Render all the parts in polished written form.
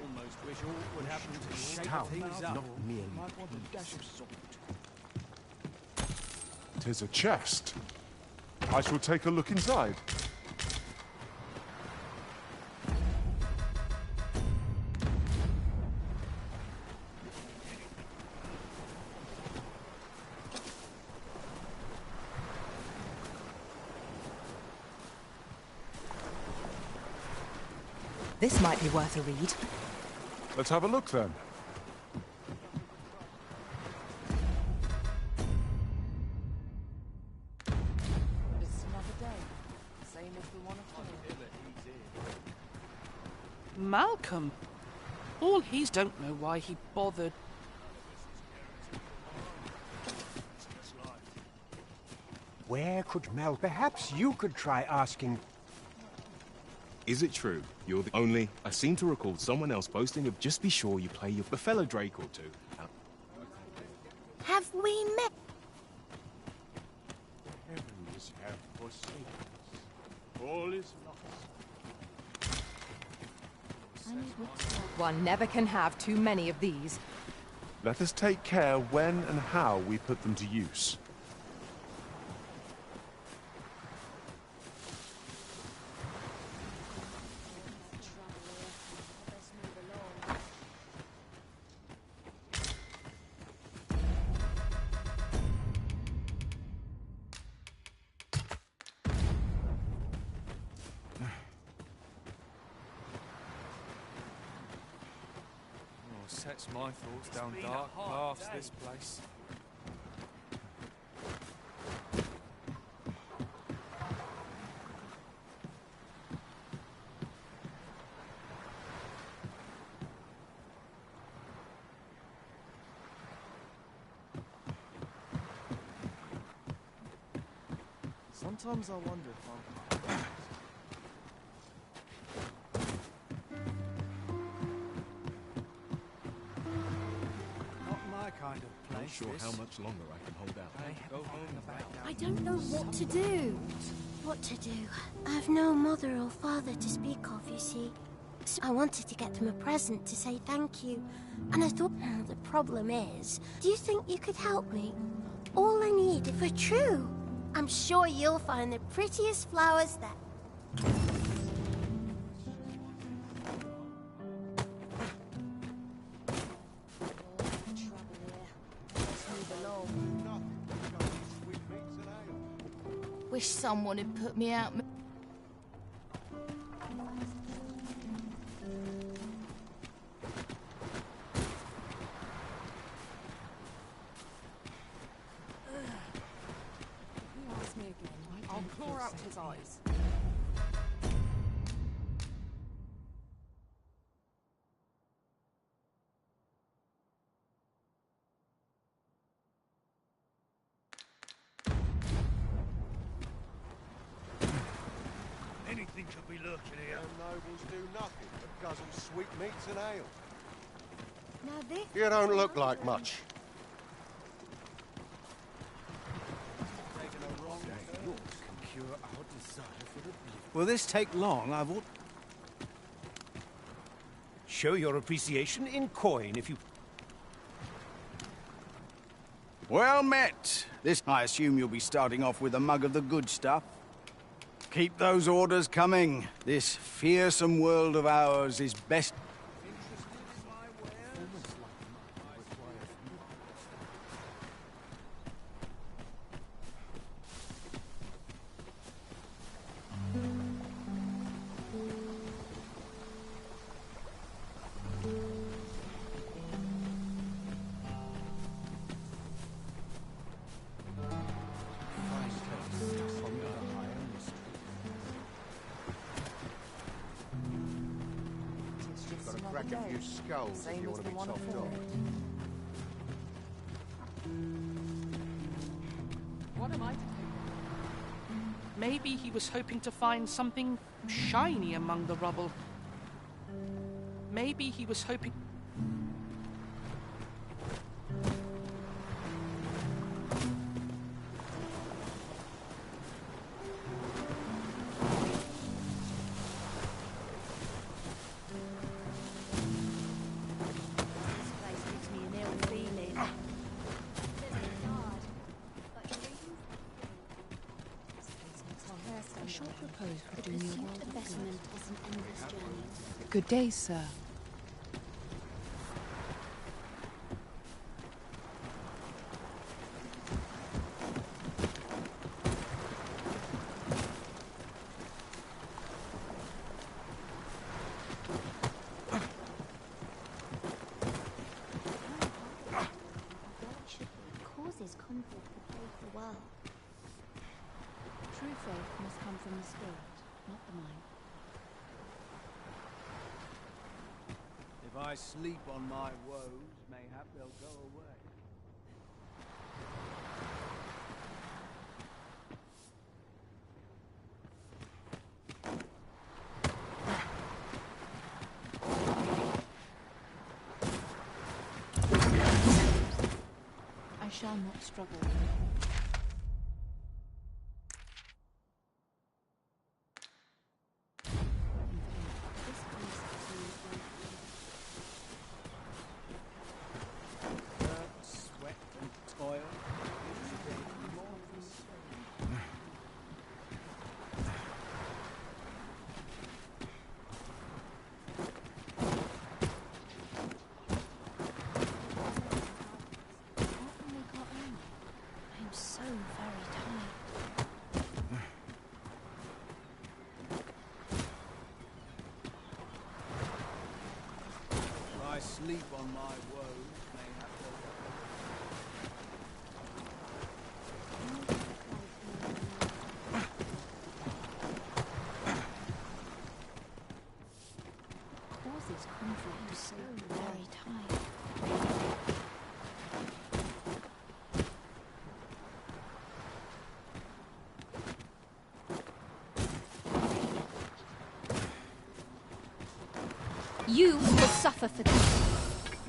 Almost wish all would happen to shake things up. Not merely. 'Tis a chest. I shall take a look inside. This might be worth a read. Let's have a look then. It's another day. Same as the one after. Malcolm. All he's don't know why he bothered. Where could Mel? Perhaps you could try asking. Is it true you're the only... I seem to recall someone else boasting of just be sure you play your... a fellow Drake or two. Have we met? Heavens have forsaken us. All is lost. One never can have too many of these. Let us take care when and how we put them to use. Sets my thoughts down dark paths, this place. Sometimes I wonder if I'm... kind of place. Not sure how much longer I can hold out. Go home back down. I don't know what to do. What to do? I have no mother or father to speak of, you see. So I wanted to get them a present to say thank you. And I thought, the problem is, do you think you could help me? All I need, if we're true, I'm sure you'll find the prettiest flowers there. Wish someone had put me out. Ask me again. I'll claw out his eyes. Anything could be lurking here. The nobles do nothing but guzzle sweetmeats and ale. Now this... You don't look like much. Will this take long? I've ought... Show your appreciation in coin if you... Well met. This, I assume you'll be starting off with a mug of the good stuff. Keep those orders coming. This fearsome world of ours is best... Crack a few skulls if you want to be topped off. What am I to think? Maybe he was hoping to find something shiny among the rubble. Maybe he was hoping... settlement is an endless journey. Good day, sir. Causes conflict that plague the world. True faith must come from the spirit, not the mind. If I sleep on my woes, mayhap they'll go away. I shall not struggle. Sweat and toil. I'm so very tired. If I sleep on my woes, mayhap they'll go Causes conflict. I'm so very tired. You will suffer for this.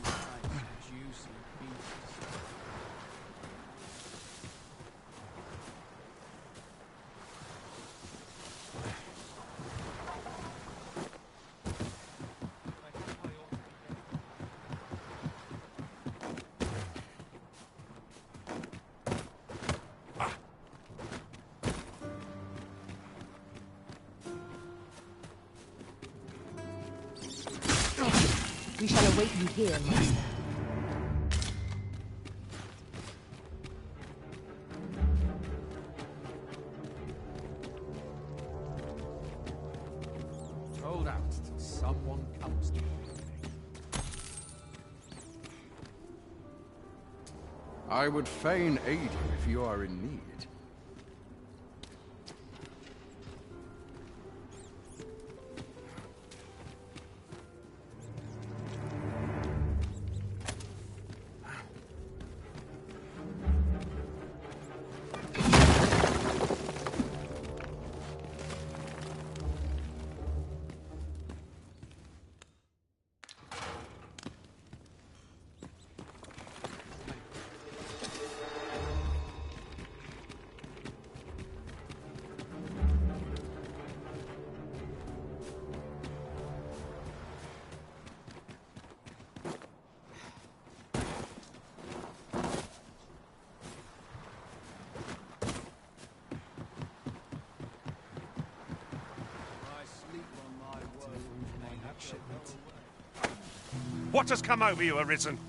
nice, juicy pieces. We shall await you here, master. Hold out till someone comes to me. I would fain aid you if you are in need. What has come over you, Arisen?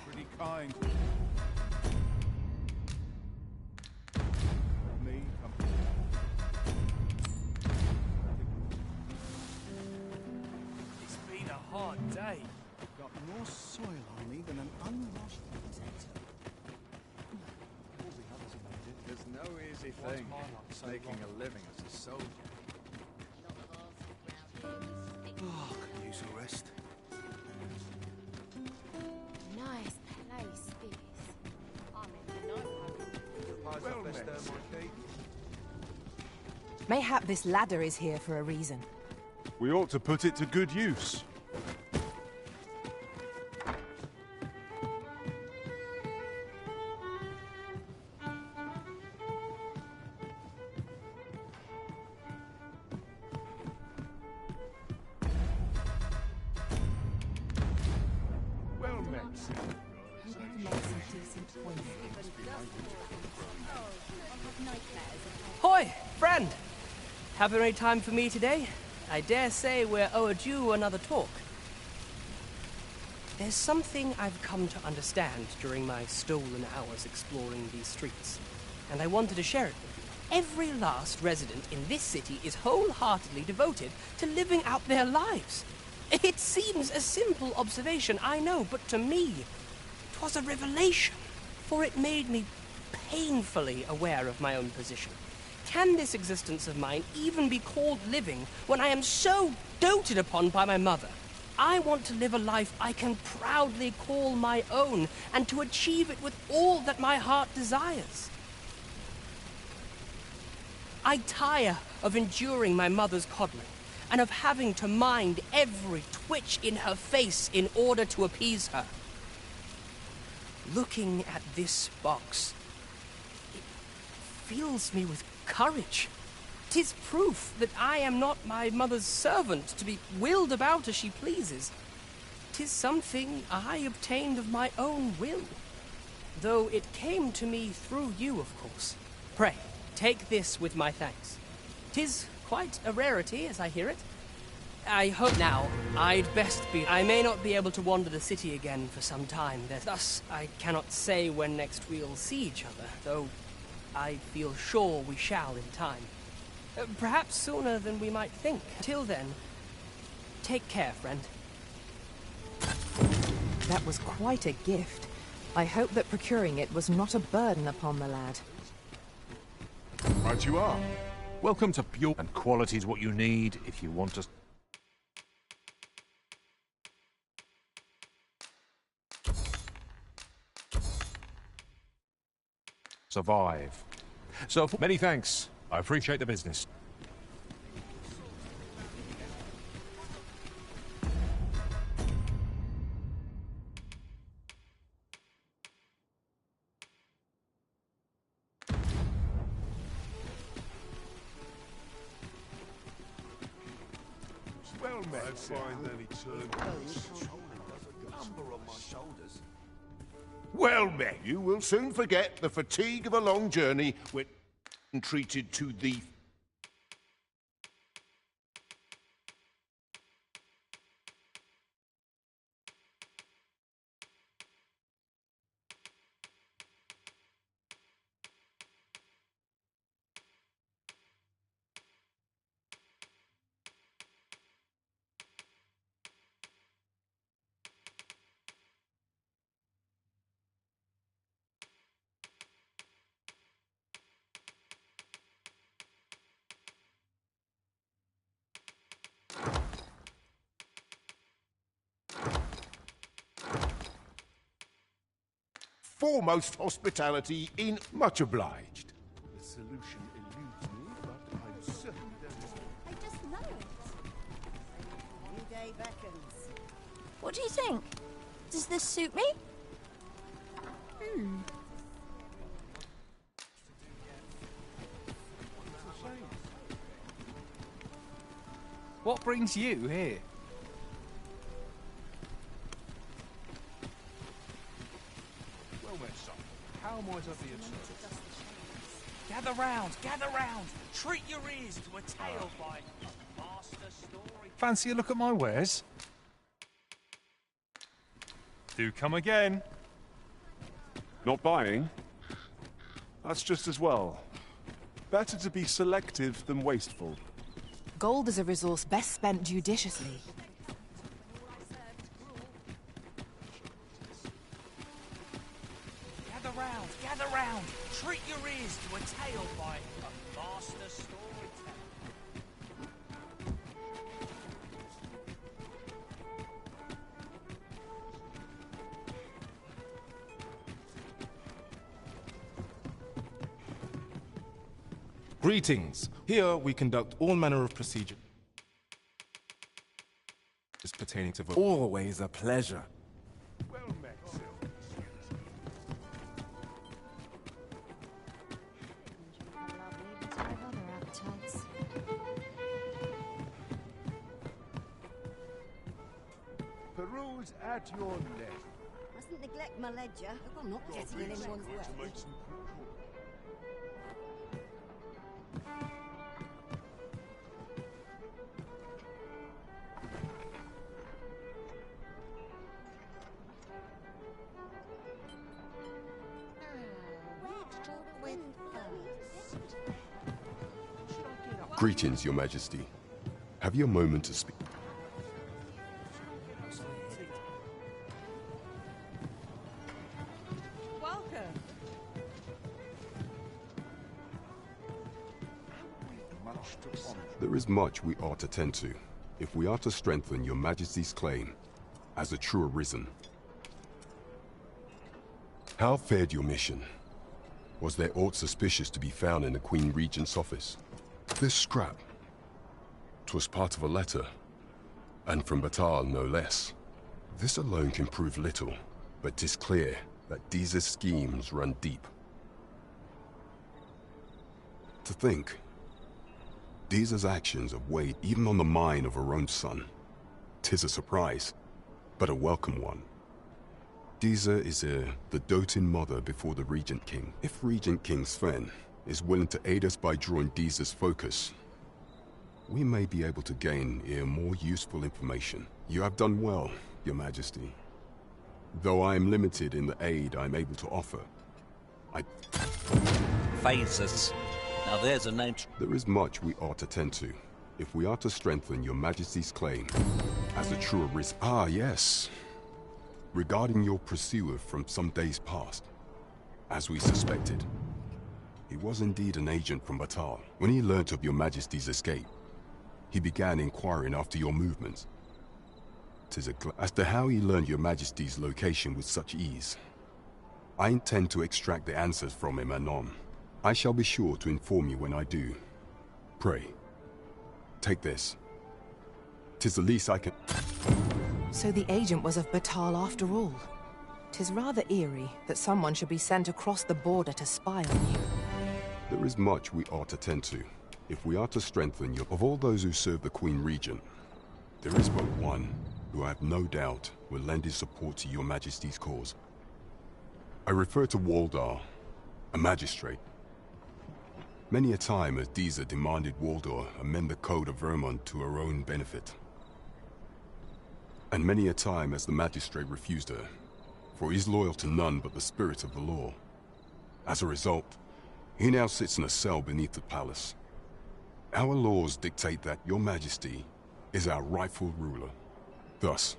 Pretty kind. Me, come. It's been a hard day. Got more soil on me than an unwashed potato. All the others have made it. There's no easy Why's thing mine up so making long? a living as a soldier. Oh, could use a rest. Nice place, this. I'm in the know. Well met. Mayhap this ladder is here for a reason. We ought to put it to good use. Hoi, friend! Have any time for me today? I dare say we're overdue another talk. There's something I've come to understand during my stolen hours exploring these streets, and I wanted to share it with you. Every last resident in this city is wholeheartedly devoted to living out their lives. It seems a simple observation, I know, but to me, 'twas a revelation, for it made me painfully aware of my own position. Can this existence of mine even be called living when I am so doted upon by my mother? I want to live a life I can proudly call my own, and to achieve it with all that my heart desires. I tire of enduring my mother's coddling, and of having to mind every twitch in her face in order to appease her. Looking at this box, it fills me with courage. 'Tis proof that I am not my mother's servant to be wheeled about as she pleases. 'Tis something I obtained of my own will, though it came to me through you, of course. Pray, take this with my thanks. 'Tis quite a rarity, as I hear it. I hope now I'd best be. I may not be able to wander the city again for some time. Thus, I cannot say when next we'll see each other, though I feel sure we shall in time. Perhaps sooner than we might think. Till then, take care, friend. That was quite a gift. I hope that procuring it was not a burden upon the lad. Right you are. Welcome to Pure, and quality is what you need if you want to survive. So, many thanks. I appreciate the business. Well met. I find any Number on my shoulders. Well met. You will soon forget the fatigue of a long journey when treated to the... foremost hospitality in... Much obliged. The solution eludes me, but I'm certain there is... I just know it. New day beckons. What do you think? Does this suit me? What brings you here? Well met, son. How might I be of service? Gather round. Treat your ears to a tale by a master story. Fancy a look at my wares? Do come again. Not buying? That's just as well. Better to be selective than wasteful. Gold is a resource best spent judiciously. Gather round. Treat your ears to a tale by a master storyteller. Greetings. Here we conduct all manner of procedure pertaining to... Always a pleasure. Well met, Sil. Peruse at your leisure. Mustn't shouldn't neglect my ledger. I'm not getting in anyone's way. Greetings, Your Majesty. Have you a moment to speak? Welcome. There is much we ought to tend to, if we are to strengthen Your Majesty's claim as a true Arisen. How fared your mission? Was there aught suspicious to be found in the Queen Regent's office? This scrap. 'Twas part of a letter, and from Batal no less. This alone can prove little, but 'tis clear that Deeza's schemes run deep. To think, Deeza's actions have weighed even on the mind of her own son. 'Tis a surprise, but a welcome one. Deeza is the doting mother before the Regent King. If Regent King Sven is willing to aid us by drawing Deeza's focus, we may be able to gain more useful information. You have done well, Your Majesty. Though I am limited in the aid I'm able to offer, Phasers. Now there's a name. There is much we ought to tend to, if we are to strengthen Your Majesty's claim as a true Arisen. Ah, yes. Regarding your pursuer from some days past, as we suspected. He was indeed an agent from Batal. When he learnt of Your Majesty's escape, he began inquiring after your movements. As to how he learned Your Majesty's location with such ease, I intend to extract the answers from him anon. I shall be sure to inform you when I do. Pray, take this. 'Tis the least I can... So the agent was of Batal after all. 'Tis rather eerie that someone should be sent across the border to spy on you. There is much we ought to tend to, if we are to strengthen your... Of all those who serve the Queen Regent, there is but one who I have no doubt will lend his support to Your Majesty's cause. I refer to Waldar, a magistrate. Many a time has Deeza demanded Waldar amend the Code of Vermont to her own benefit. And many a time has the magistrate refused her, for he is loyal to none but the spirit of the law. As a result, he now sits in a cell beneath the palace. Our laws dictate that Your Majesty is our rightful ruler. Thus,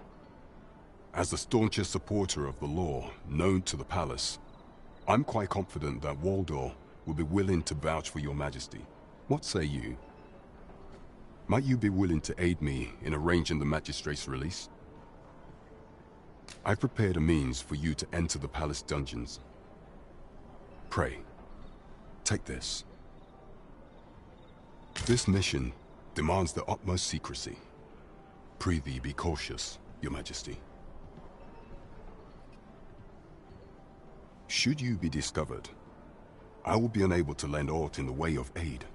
as the staunchest supporter of the law known to the palace, I'm quite confident that Waldor will be willing to vouch for Your Majesty. What say you? Might you be willing to aid me in arranging the magistrate's release? I've prepared a means for you to enter the palace dungeons. Pray, take this. This mission demands the utmost secrecy. Prithee be cautious, Your Majesty. Should you be discovered, I will be unable to lend aught in the way of aid.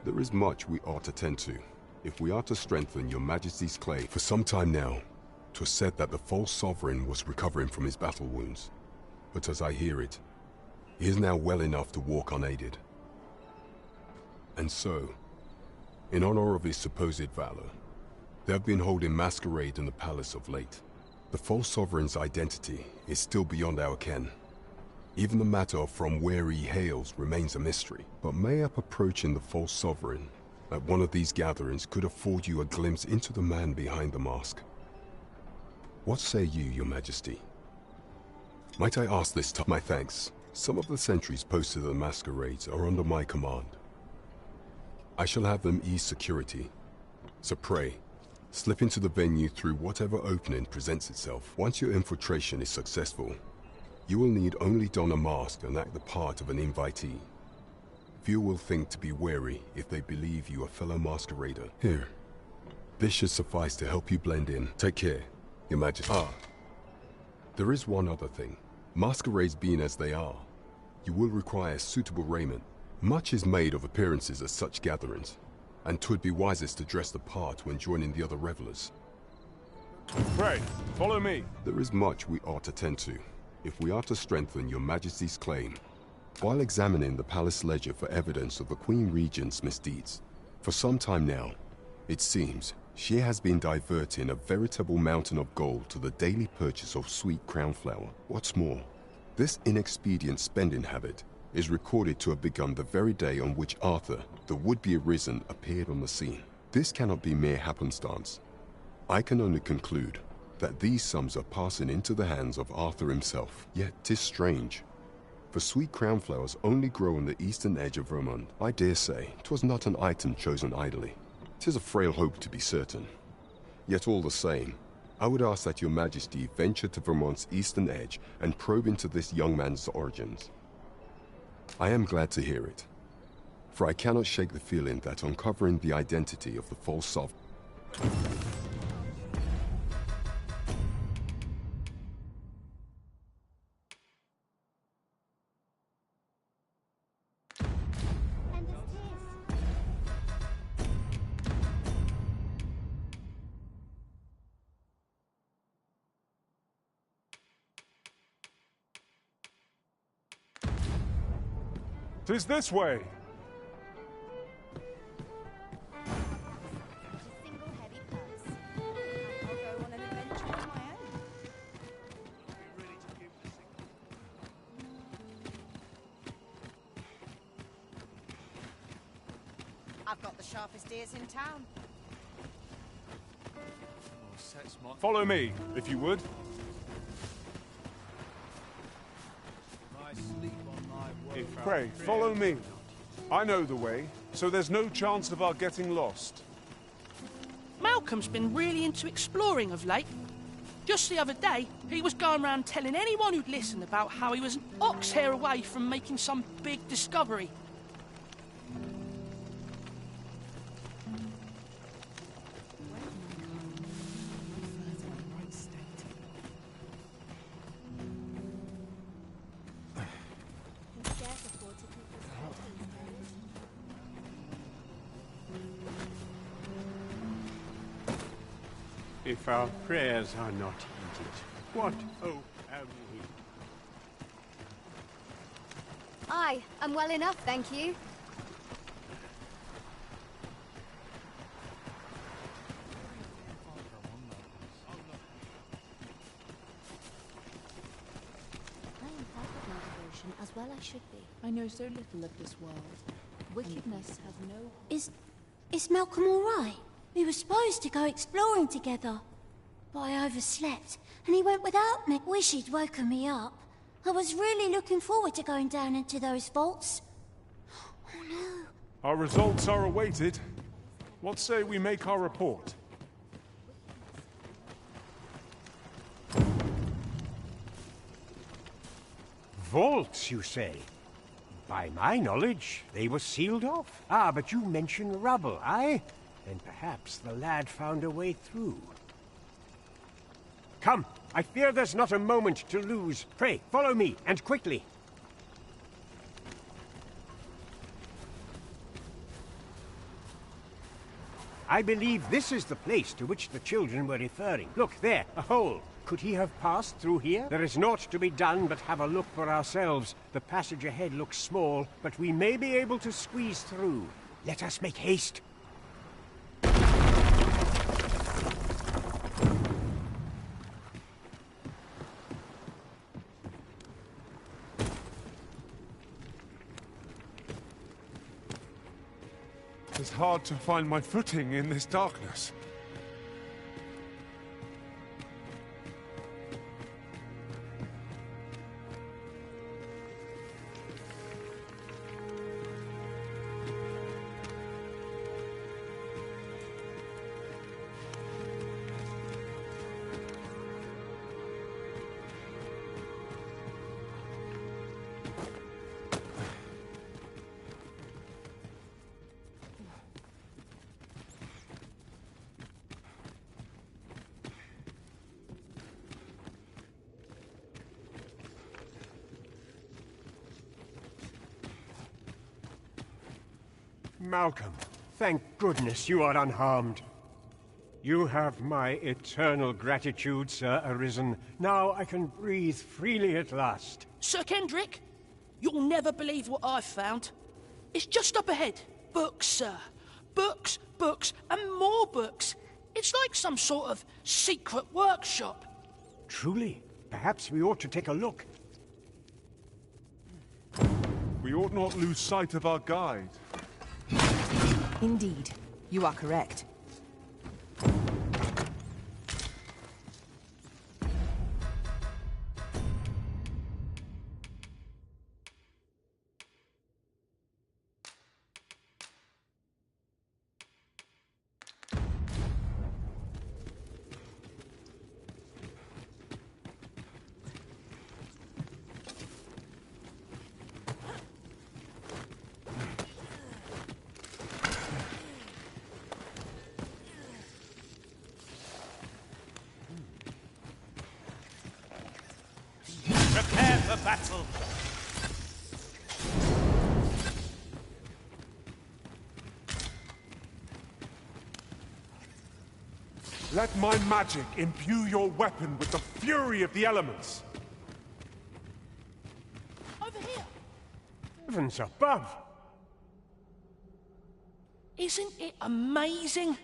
There is much we ought to tend to, if we are to strengthen Your Majesty's claim. For some time now, 'twas said that the false sovereign was recovering from his battle wounds. But as I hear it, he is now well enough to walk unaided. And so, in honor of his supposed valor, they have been holding masquerade in the palace of late. The false sovereign's identity is still beyond our ken. Even the matter of from where he hails remains a mystery. But mayhap approaching the false sovereign at one of these gatherings could afford you a glimpse into the man behind the mask. What say you, Your Majesty? Might I ask this time? My thanks. Some of the sentries posted at the masquerades are under my command. I shall have them ease security. So pray, slip into the venue through whatever opening presents itself. Once your infiltration is successful, you will need only don a mask and act the part of an invitee. Few will think to be wary if they believe you a fellow masquerader. Here, This should suffice to help you blend in. Take care, Your Majesty. There is one other thing. Masquerades being as they are, you will require suitable raiment. Much is made of appearances at such gatherings, and 'twould be wisest to dress the part when joining the other revelers. Pray, follow me. There is much we ought to tend to, if we are to strengthen Your Majesty's claim. While examining the palace ledger for evidence of the Queen Regent's misdeeds, for some time now, it seems she has been diverting a veritable mountain of gold to the daily purchase of sweet crown flower. What's more, this inexpedient spending habit is recorded to have begun the very day on which Arthur, the would-be Arisen, appeared on the scene. This cannot be mere happenstance. I can only conclude that these sums are passing into the hands of Arthur himself. Yet 'tis strange, for sweet crown flowers only grow on the eastern edge of Vermont. I dare say 'twas not an item chosen idly. 'Tis a frail hope to be certain. Yet all the same, I would ask that Your Majesty venture to Vermont's eastern edge and probe into this young man's origins. I am glad to hear it, for I cannot shake the feeling that uncovering the identity of the false sovereign. "'Tis this way. I've got the sharpest ears in town. Follow me, if you would. Pray, follow me. I know the way, so there's no chance of our getting lost. Malcolm's been really into exploring of late. Just the other day, he was going around telling anyone who'd listen about how he was an ox hair away from making some big discovery. If our prayers are not heeded, what hope have we? I'm well enough, thank you. I am part of my devotion, as well I should be. I know so little of this world. Wickedness has no... Is Malcolm all right? We were supposed to go exploring together. But I overslept, and he went without me. Wish he'd woken me up. I was really looking forward to going down into those vaults. Oh no. Our results are awaited. What say we make our report? Vaults, you say? By my knowledge, they were sealed off. Ah, but you mention rubble, aye? Then perhaps the lad found a way through. Come, I fear there's not a moment to lose. Pray, follow me, and quickly. I believe this is the place to which the children were referring. Look, there, a hole. Could he have passed through here? There is naught to be done but have a look for ourselves. The passage ahead looks small, but we may be able to squeeze through. Let us make haste. It's hard to find my footing in this darkness. Malcolm, thank goodness you are unharmed. You have my eternal gratitude, Sir Arisen. Now I can breathe freely at last. Sir Kendrick, you'll never believe what I've found. It's just up ahead. Books, sir. Books, books, and more books. It's like some sort of secret workshop. Truly? Perhaps we ought to take a look. We ought not lose sight of our guide. Indeed, you are correct. Prepare for battle! Let my magic imbue your weapon with the fury of the elements. Over here! Heavens above! Isn't it amazing?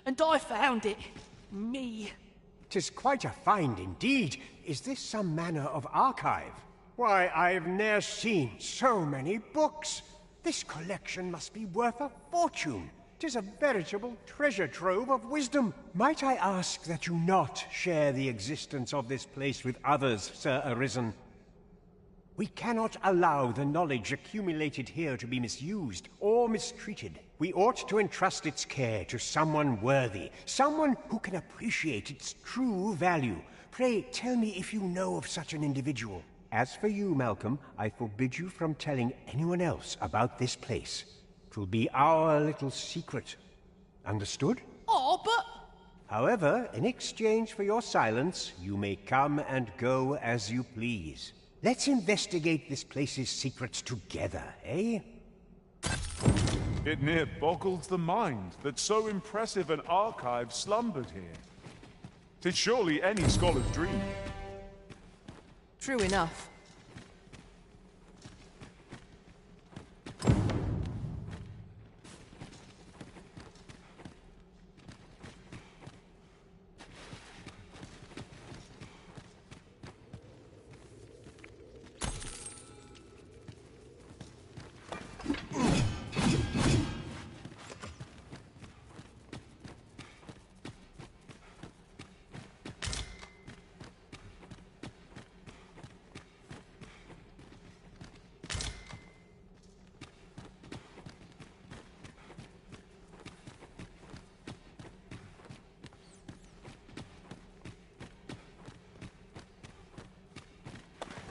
And I found it. Me. 'Tis quite a find indeed. Is this some manner of archive? Why, I've ne'er seen so many books. This collection must be worth a fortune. 'Tis a veritable treasure trove of wisdom. Might I ask that you not share the existence of this place with others, Sir Arisen? We cannot allow the knowledge accumulated here to be misused or mistreated. We ought to entrust its care to someone worthy, someone who can appreciate its true value. Pray, tell me if you know of such an individual. As for you, Malcolm, I forbid you from telling anyone else about this place. 'Twill be our little secret. Understood? Oh, but... However, in exchange for your silence, you may come and go as you please. Let's investigate this place's secrets together, eh? It near boggles the mind that so impressive an archive slumbered here. 'Tis surely any scholar's dream. True enough.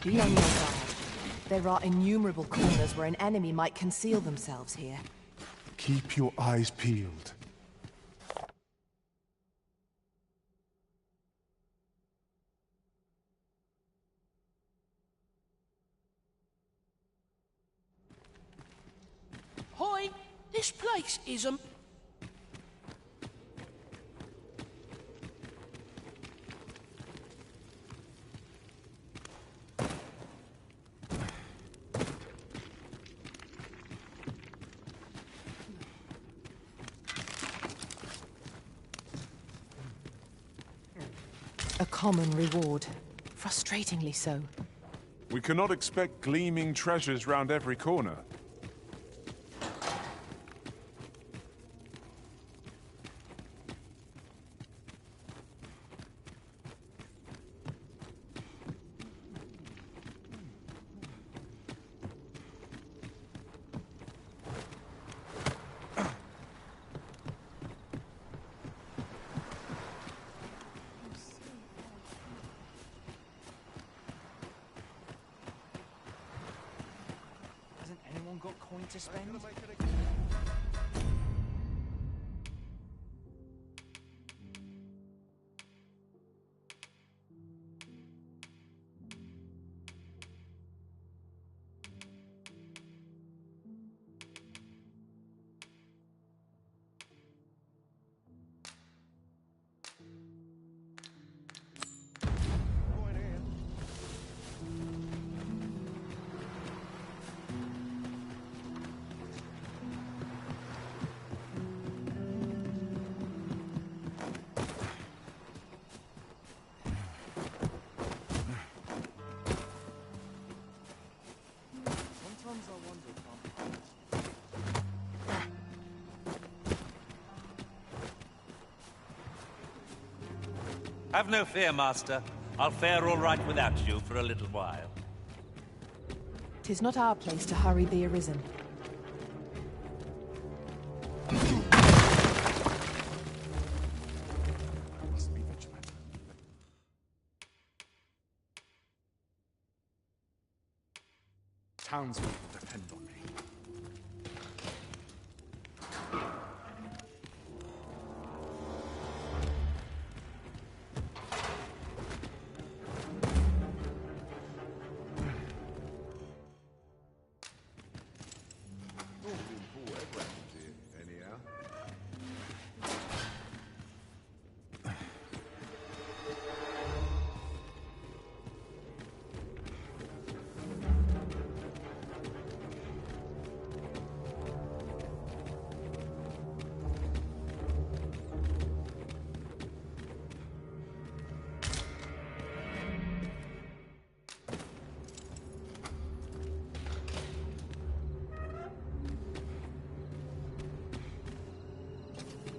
Be on your guard. There are innumerable corners where an enemy might conceal themselves here. Keep your eyes peeled. Hoi! This place is A common reward. Frustratingly so. We cannot expect gleaming treasures round every corner. Hasn't anyone got coin to spend? Have no fear, Master. I'll fare all right without you for a little while. 'Tis not our place to hurry the Arisen. Townspeople depend on me.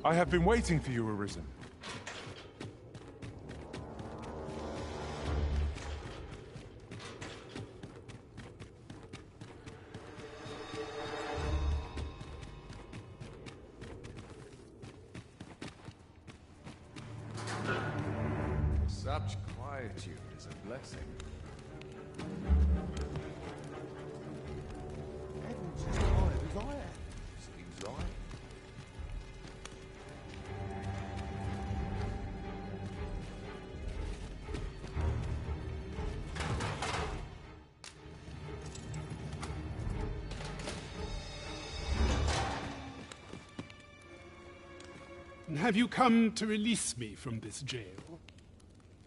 I have been waiting for you, Arisen. Such quietude is a blessing. Everyone's as tired as I am, seems like. Have you come to release me from this jail?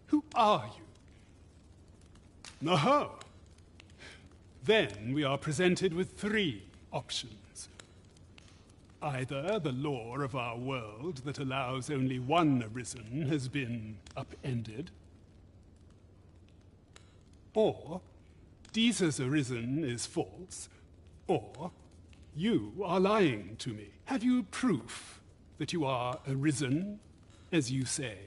Who are you? Oh. Then we are presented with three options. Either the law of our world that allows only one Arisen has been upended, or Deeza's Arisen is false, or you are lying to me. Have you proof that you are Arisen, as you say?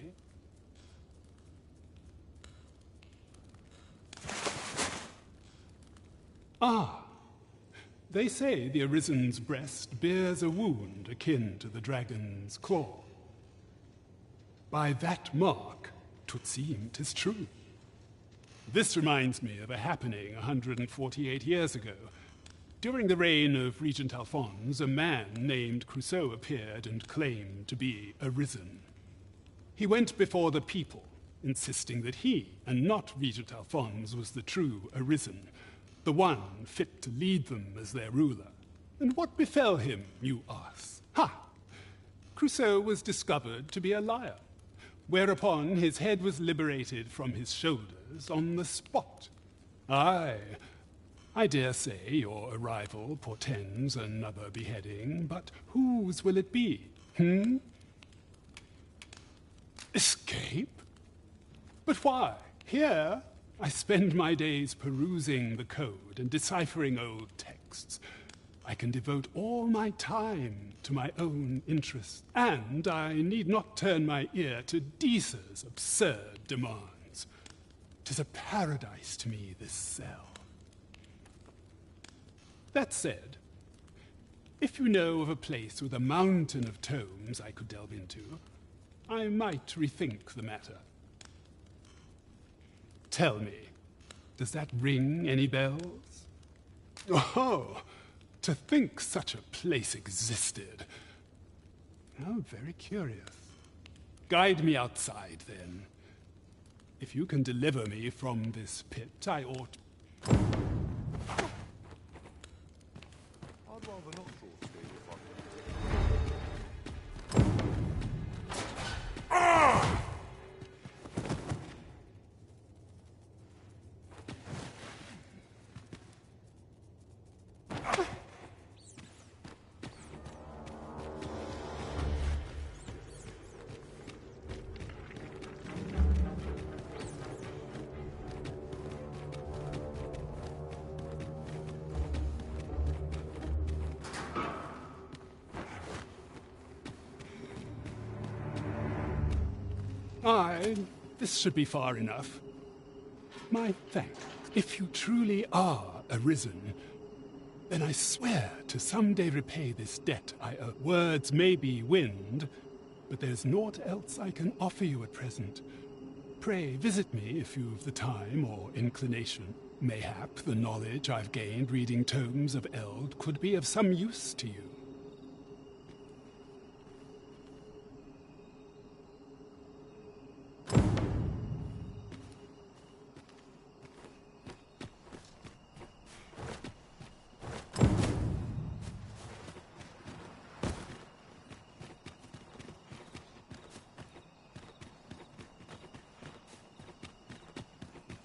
Ah, they say the Arisen's breast bears a wound akin to the dragon's claw. By that mark, 'twould seem 'tis true. This reminds me of a happening 148 years ago. During the reign of Regent Alphonse, a man named Crusoe appeared and claimed to be Arisen. He went before the people, insisting that he, and not Regent Alphonse, was the true Arisen, the one fit to lead them as their ruler. And what befell him, you ask? Ha! Crusoe was discovered to be a liar, whereupon his head was liberated from his shoulders on the spot. Aye, I dare say your arrival portends another beheading, but whose will it be? Escape? But why? Here, I spend my days perusing the code and deciphering old texts. I can devote all my time to my own interests, and I need not turn my ear to Deeza's absurd demands. 'Tis a paradise to me, this cell. That said, if you know of a place with a mountain of tomes I could delve into, I might rethink the matter. Tell me, does that ring any bells? Oh, to think such a place existed. How very curious. Guide me outside, then. If you can deliver me from this pit, I ought... I'd rather not short stay if I I This should be far enough. My thanks. If you truly are Arisen, then I swear to someday repay this debt I owe. Words may be wind, but there's naught else I can offer you at present. Pray visit me if you've the time or inclination. Mayhap the knowledge I've gained reading tomes of Eld could be of some use to you.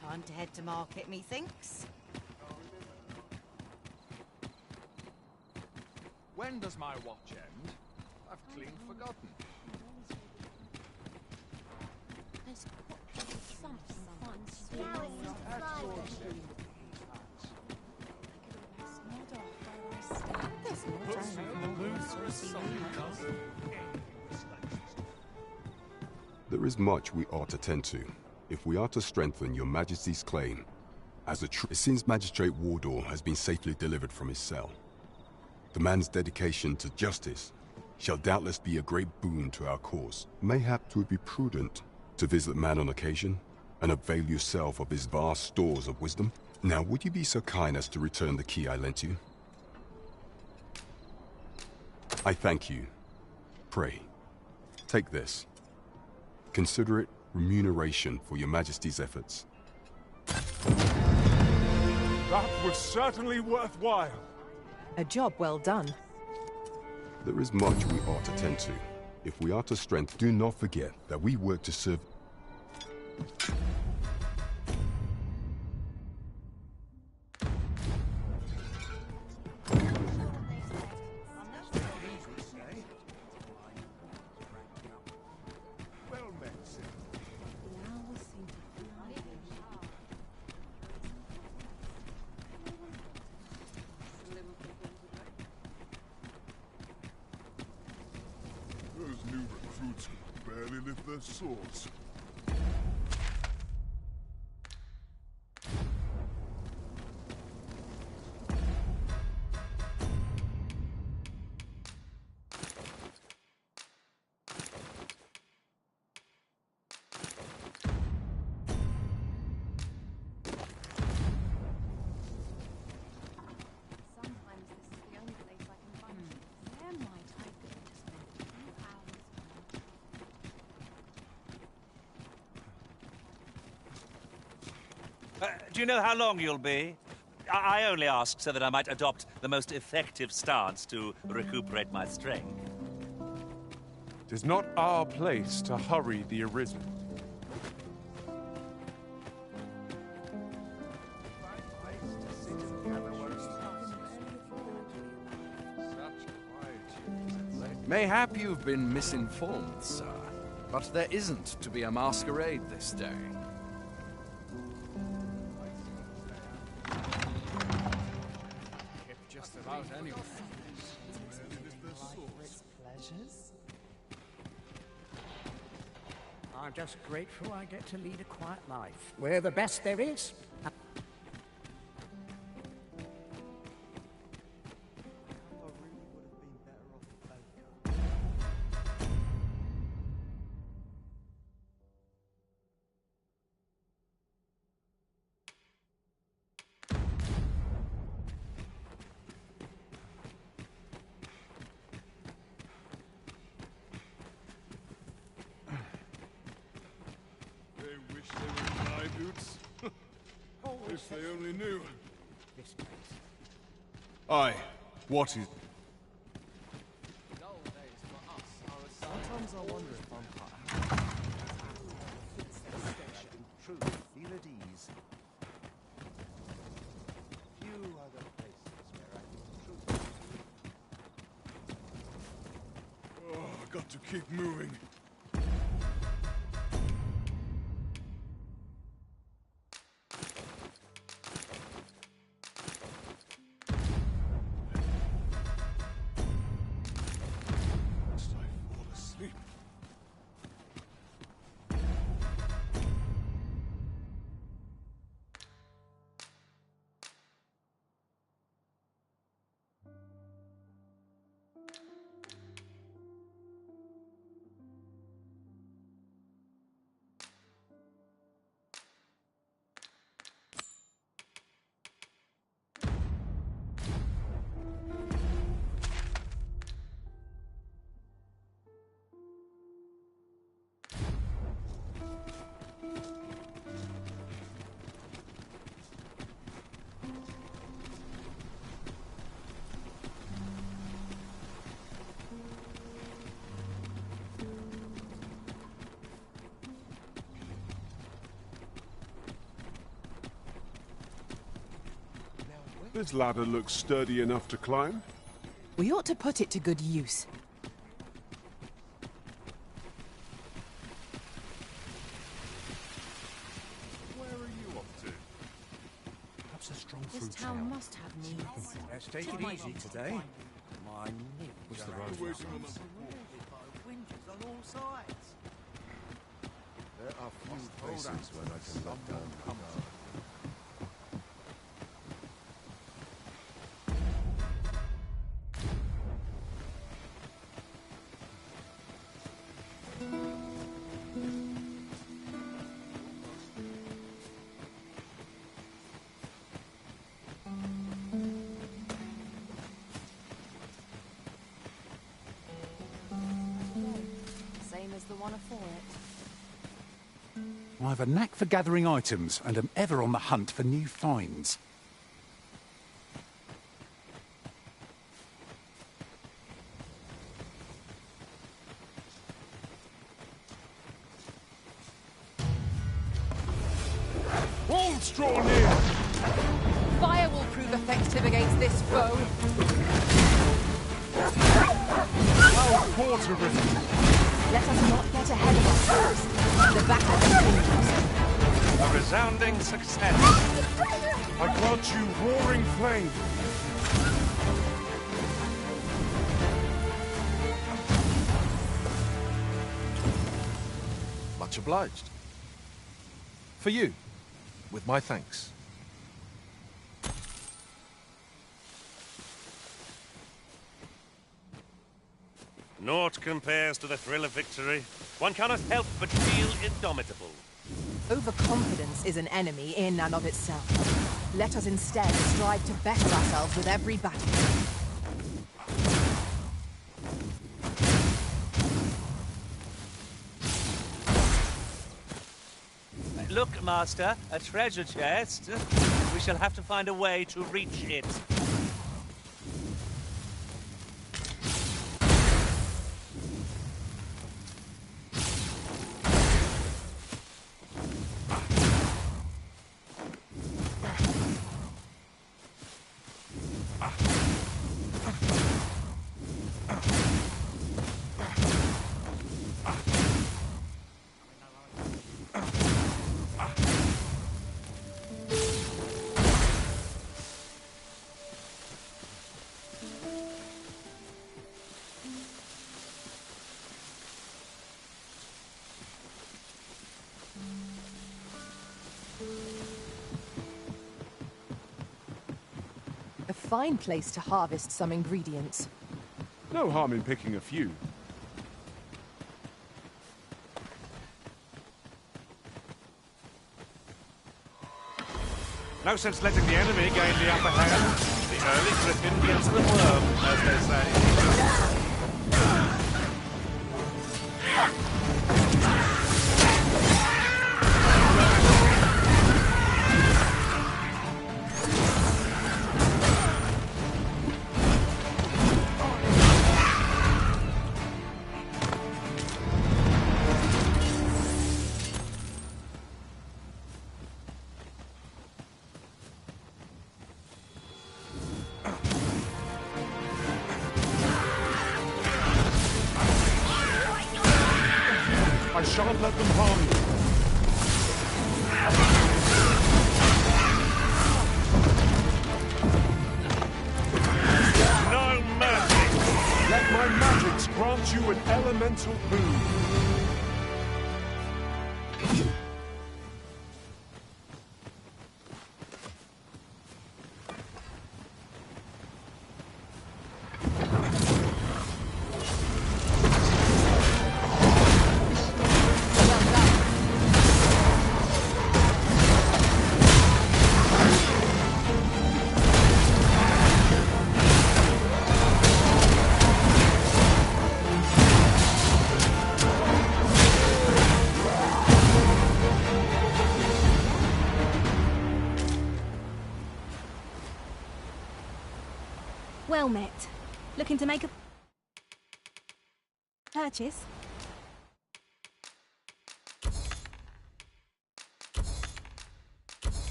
Time to head to market, methinks. When does my watch end? I've clean forgotten. There is much we ought to tend to, if we are to strengthen your Majesty's claim. As a it seems Magistrate Wardor has been safely delivered from his cell. The man's dedication to justice shall doubtless be a great boon to our cause. Mayhap it would be prudent to visit the man on occasion and avail yourself of his vast stores of wisdom. Now, would you be so kind as to return the key I lent you? I thank you. Pray, take this. Consider it remuneration for your Majesty's efforts. That was certainly worthwhile. A job well done. There is much we ought to tend to. If we are to strengthen, do not forget that we work to serve... Those new recruits can barely lift their swords. Do you know how long you'll be? I only ask so that I might adopt the most effective stance to recuperate my strength. It is not our place to hurry the Arisen. Mayhap you've been misinformed, sir, but there isn't to be a masquerade this day. Just about anyone. I'm just grateful I get to lead a quiet life. We're the best there is. If they only knew. Aye, what is... Sometimes I wonder if I'm truth, feel at ease. Few other places where I feel truth. Oh, I got to keep moving. This ladder looks sturdy enough to climb. We ought to put it to good use. Where are you off to? Perhaps a strong This fruit town ale. must have needs. Let's take it easy today. My knees. What's the road? Winches on all sides. There are few places where I can let down my guard. Same as the one afore it. I have a knack for gathering items and am ever on the hunt for new finds. Walls draw near! Fire will prove effective against this foe. Our quarter of it! Let us not get ahead of ourselves. The battle continues. A resounding success. I grant you roaring flame. Much obliged. For you, with my thanks. Naught compares to the thrill of victory. One cannot help but feel indomitable. Overconfidence is an enemy in and of itself. Let us instead strive to better ourselves with every battle. Look, Master, a treasure chest. We shall have to find a way to reach it. A fine place to harvest some ingredients. No harm in picking a few. No sense letting the enemy gain the upper hand. The early griffin gets the worm, as they say. I shan't let them harm you. No mercy! Let my magics grant you an elemental boon. Well met. Looking to make a purchase?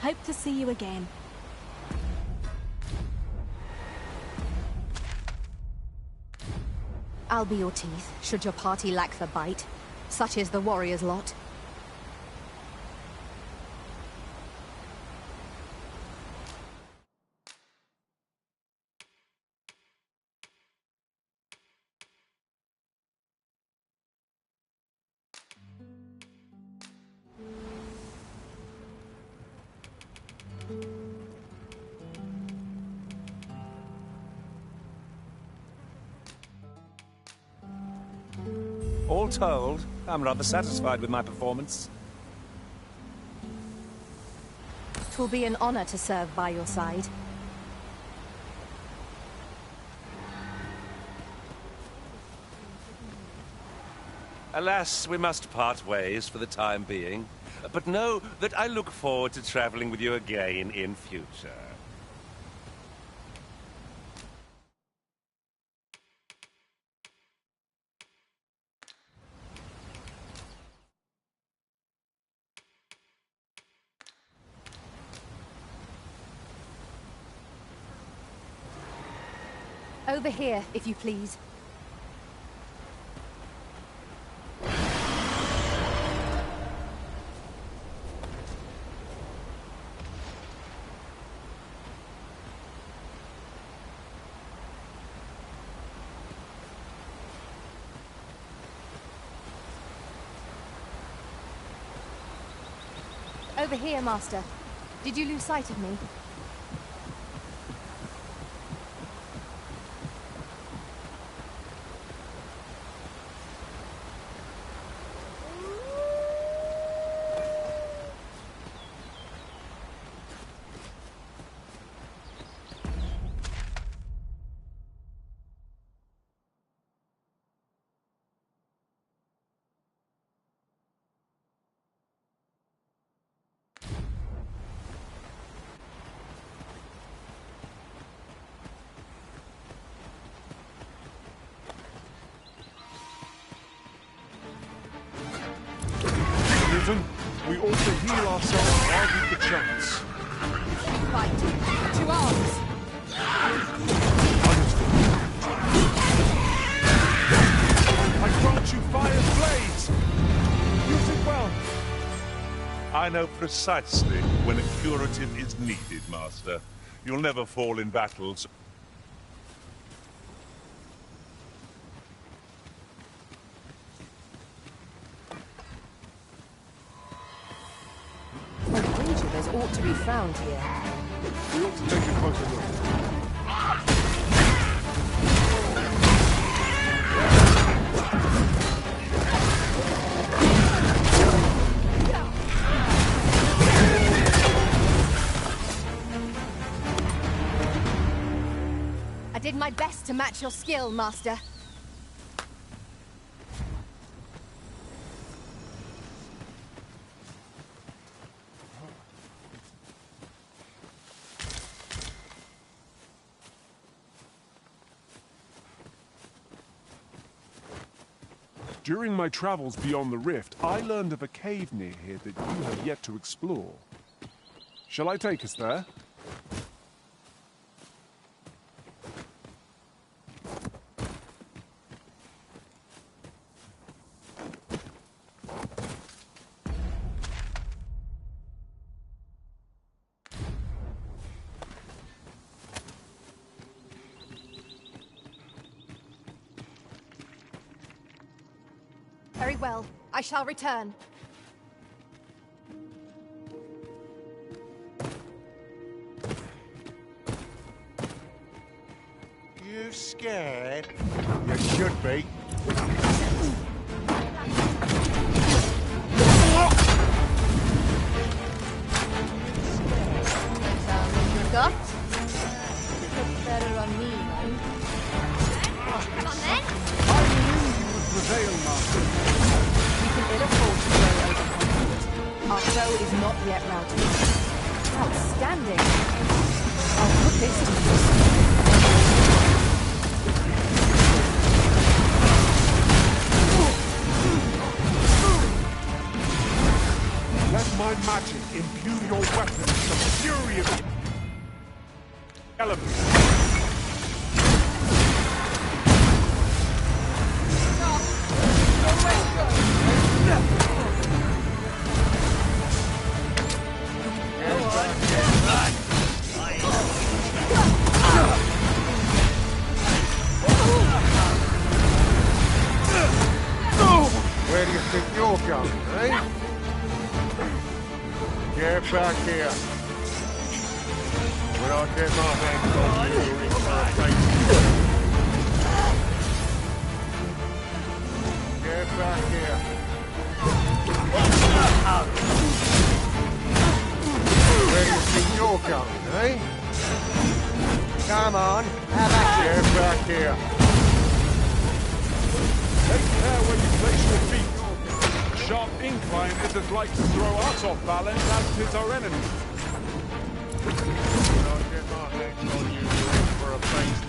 Hope to see you again. I'll be your teeth, should your party lack the bite. Such is the warrior's lot. All told, I'm rather satisfied with my performance. 'Twill be an honor to serve by your side. Alas, we must part ways for the time being. But know that I look forward to traveling with you again in future. Over here, if you please. Over here, Master. Did you lose sight of me? We ought to heal ourselves while we've the chance. Fight. To arms! I grant you fire's blaze! Use it well! I know precisely when a curative is needed, Master. You'll never fall in battles. Ought to be found here. We ought to take a closer look. I did my best to match your skill, Master. During my travels beyond the rift, I learned of a cave near here that you have yet to explore. Shall I take us there? Very well. I shall return. You scared? You should be. Got? Look better on me, man. Come on then. I knew you would prevail, Master. We can ill afford to grow overconfident. Our foe is not yet routed. Outstanding. I'll put this to use. Let my magic imbue your weapons Where do you think you're going, eh? Get back here. When I get my hands on you, you're in for a taste. Get back here. Where do you think you're going, eh? Come on, have at it. Get back here. Take care when you place your feet. A sharp incline is as like to throw us off balance as it is our enemy. When I get my hands on you, you're in for a feast.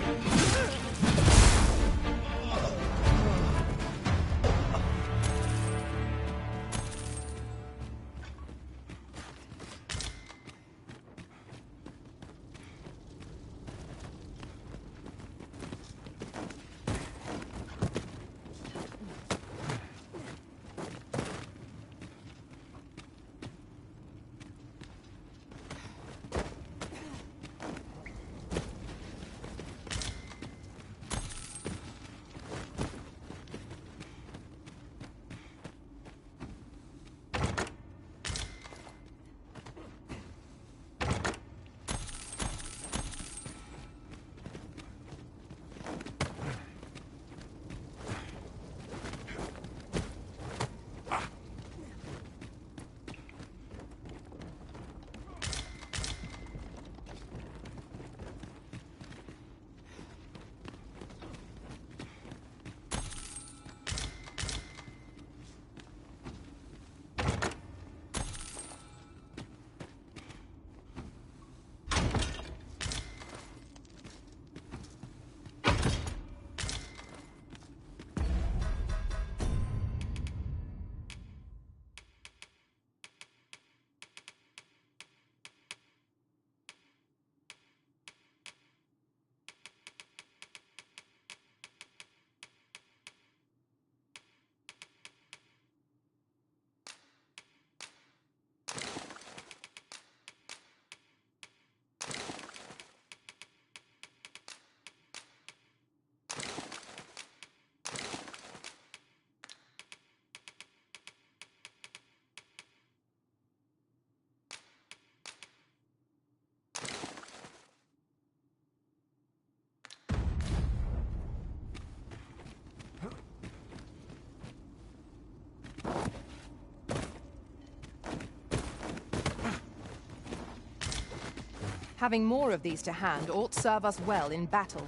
Having more of these to hand ought serve us well in battle.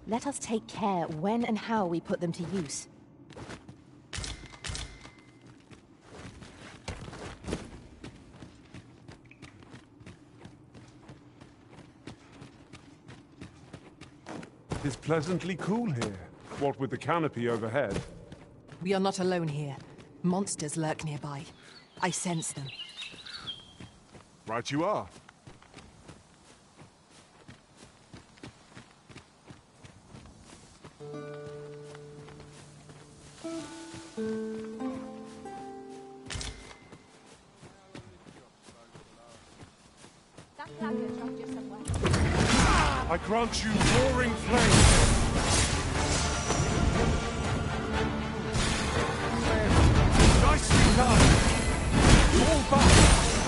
Let us take care when and how we put them to use. It's pleasantly cool here, what with the canopy overhead. We are not alone here. Monsters lurk nearby. I sense them. Right you are. I grant you roaring flame. Nicely done. Fall back,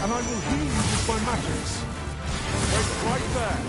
and I will heal you with my magics. Wait right there.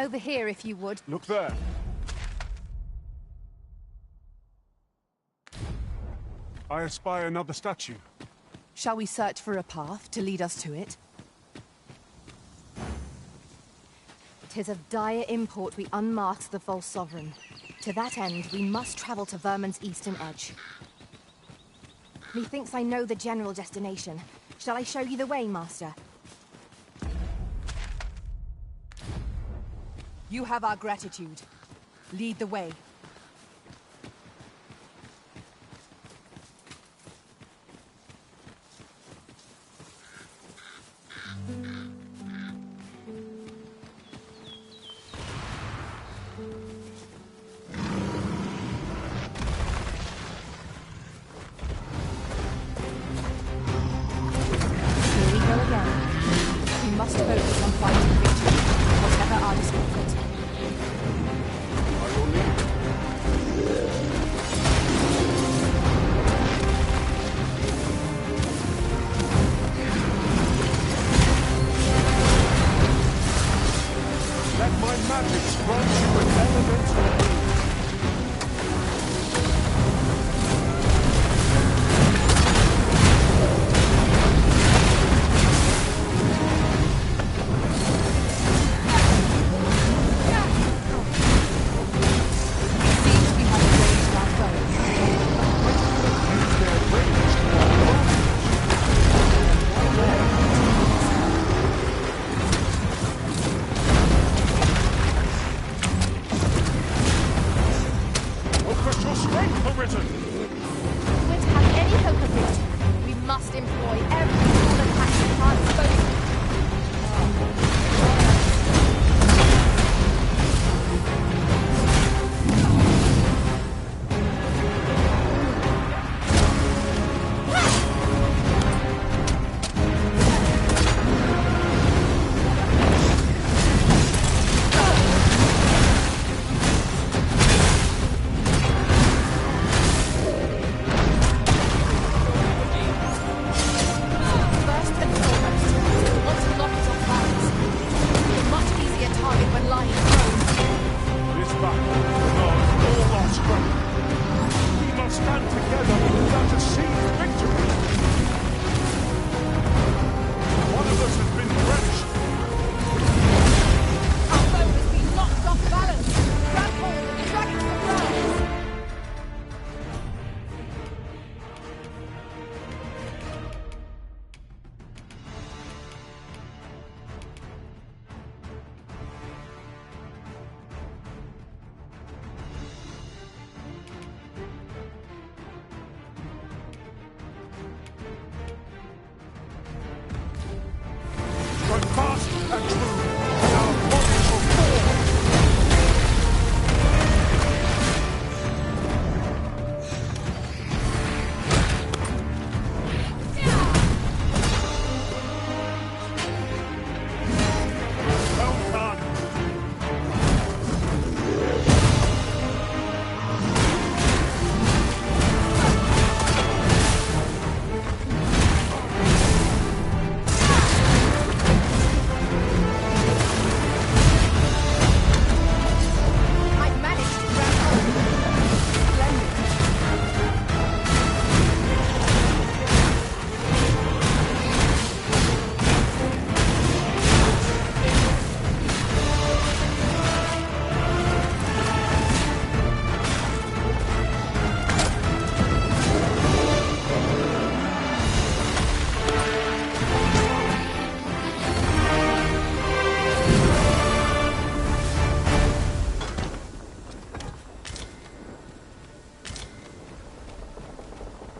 Over here, if you would. Look there. I espy another statue. Shall we search for a path to lead us to it? 'Tis of dire import we unmask the false sovereign. To that end, we must travel to Vermin's eastern edge. Methinks I know the general destination. Shall I show you the way, Master? You have our gratitude. Lead the way.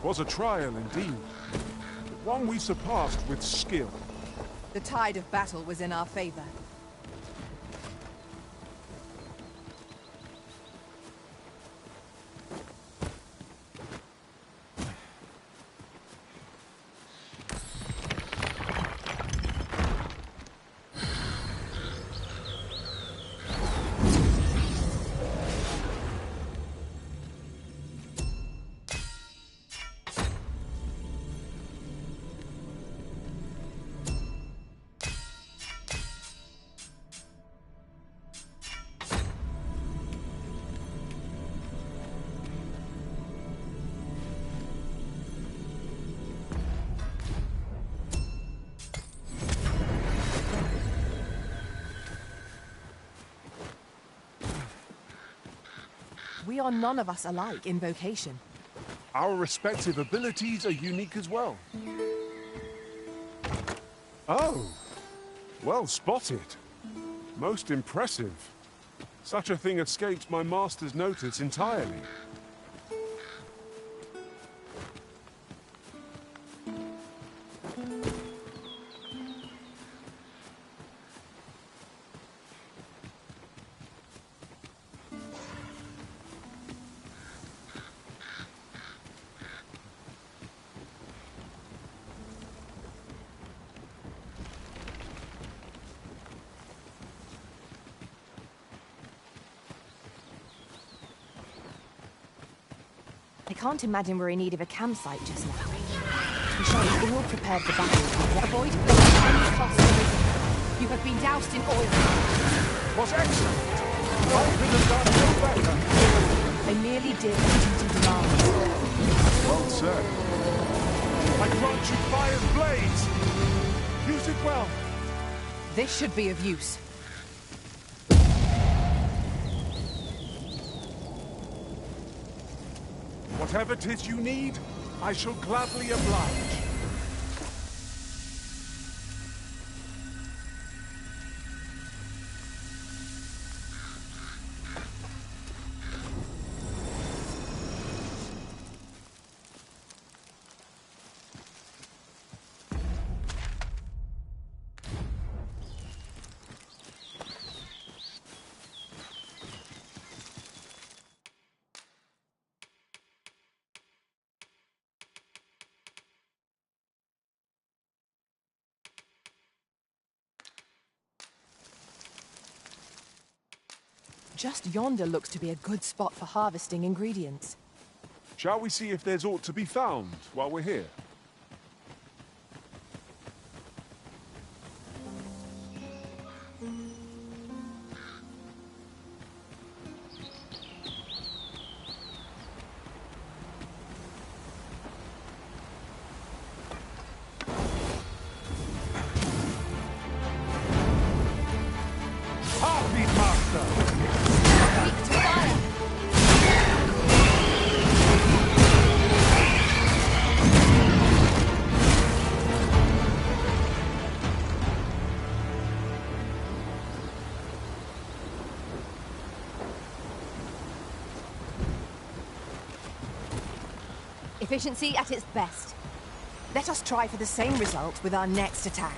Was a trial indeed, but one we surpassed with skill. The tide of battle was in our favor. We are none of us alike in vocation. Our respective abilities are unique as well. Oh, well spotted. Most impressive. Such a thing escapes my master's notice entirely. I can't imagine we're in need of a campsite just now. We shall be all prepared for battle. Avoid any cost arisen. You have been doused in oil. Was excellent. I could have done no better. I merely did duty demands. Well said. I grant you fire's blades. Use it well. This should be of use. Whatever 'tis you need, I shall gladly oblige. Just yonder looks to be a good spot for harvesting ingredients. Shall we see if there's aught to be found while we're here? Efficiency at its best. Let us try for the same result with our next attack.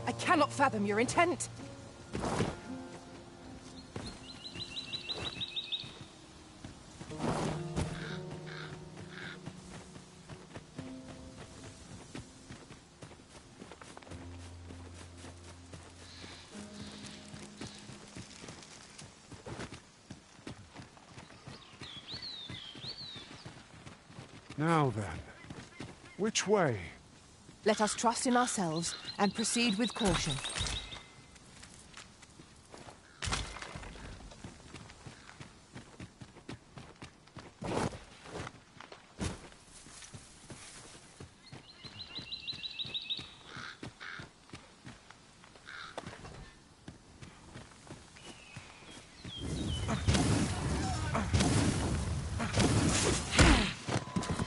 I cannot fathom your intent. Now then, which way? Let us trust in ourselves and proceed with caution.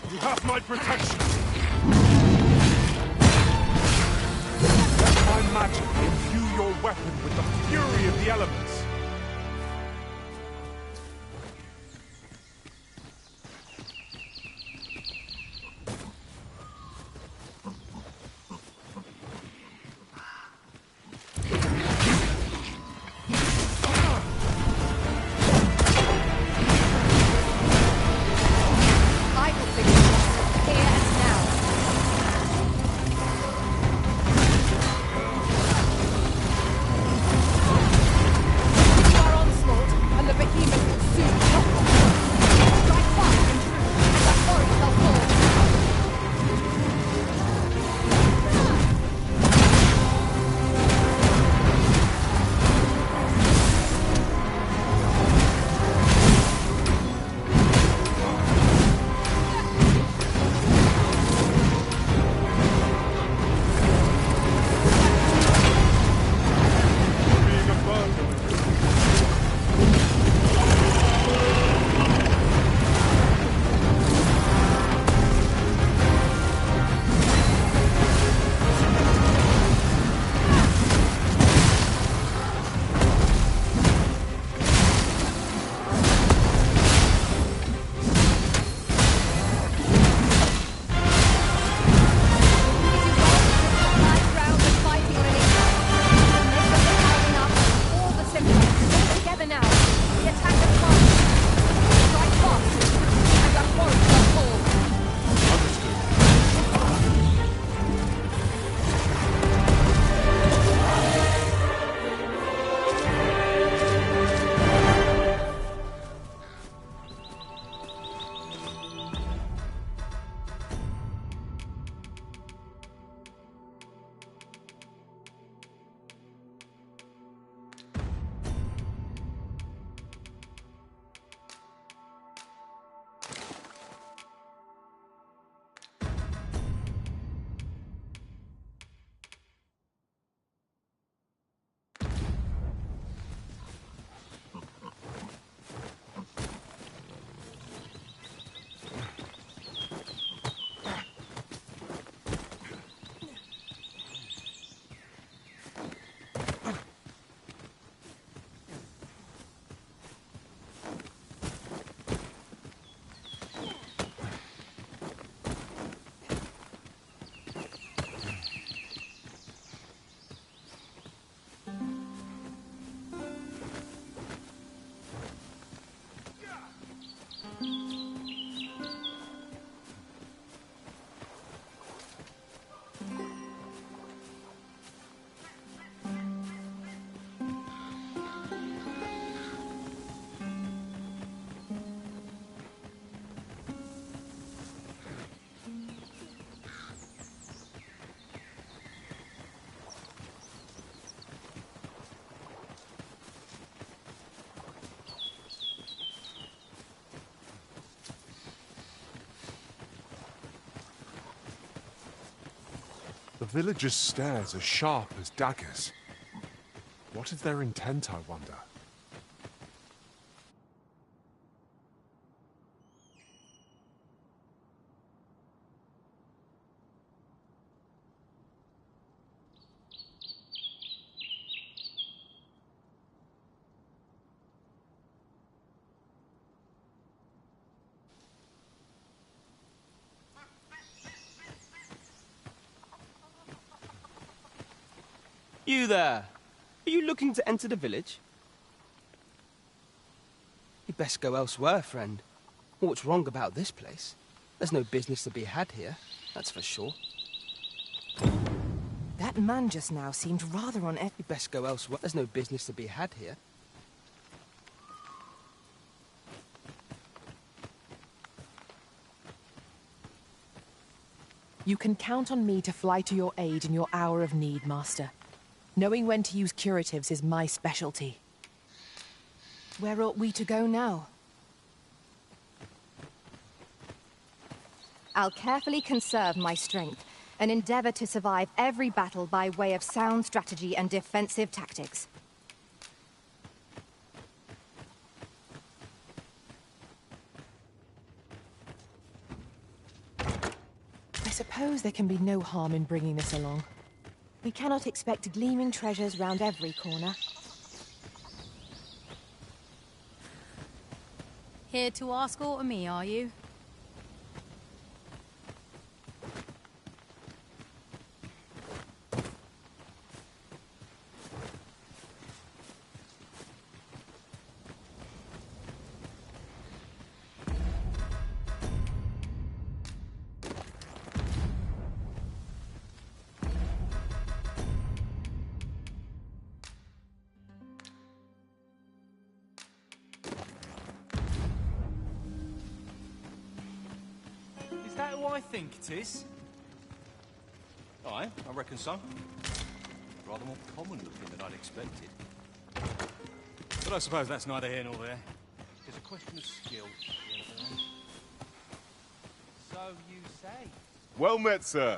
You have my protection! Let my magic imbue your weapon with the fury of the elements! The villagers' stares are sharp as daggers. What is their intent, I wonder? You there! Are you looking to enter the village? You'd best go elsewhere, friend. What's wrong about this place? There's no business to be had here, that's for sure. That man just now seemed rather on edge. You'd best go elsewhere. There's no business to be had here. You can count on me to fly to your aid in your hour of need, Master. Knowing when to use curatives is my specialty. Where ought we to go now? I'll carefully conserve my strength and endeavor to survive every battle by way of sound strategy and defensive tactics. I suppose there can be no harm in bringing this along. We cannot expect gleaming treasures round every corner. Here to ask aught of me, are you? Is that who I think it is? Aye, I reckon so. Rather more common looking than I'd expected. But I suppose that's neither here nor there. It's a question of skill. So you say? Well met, sir.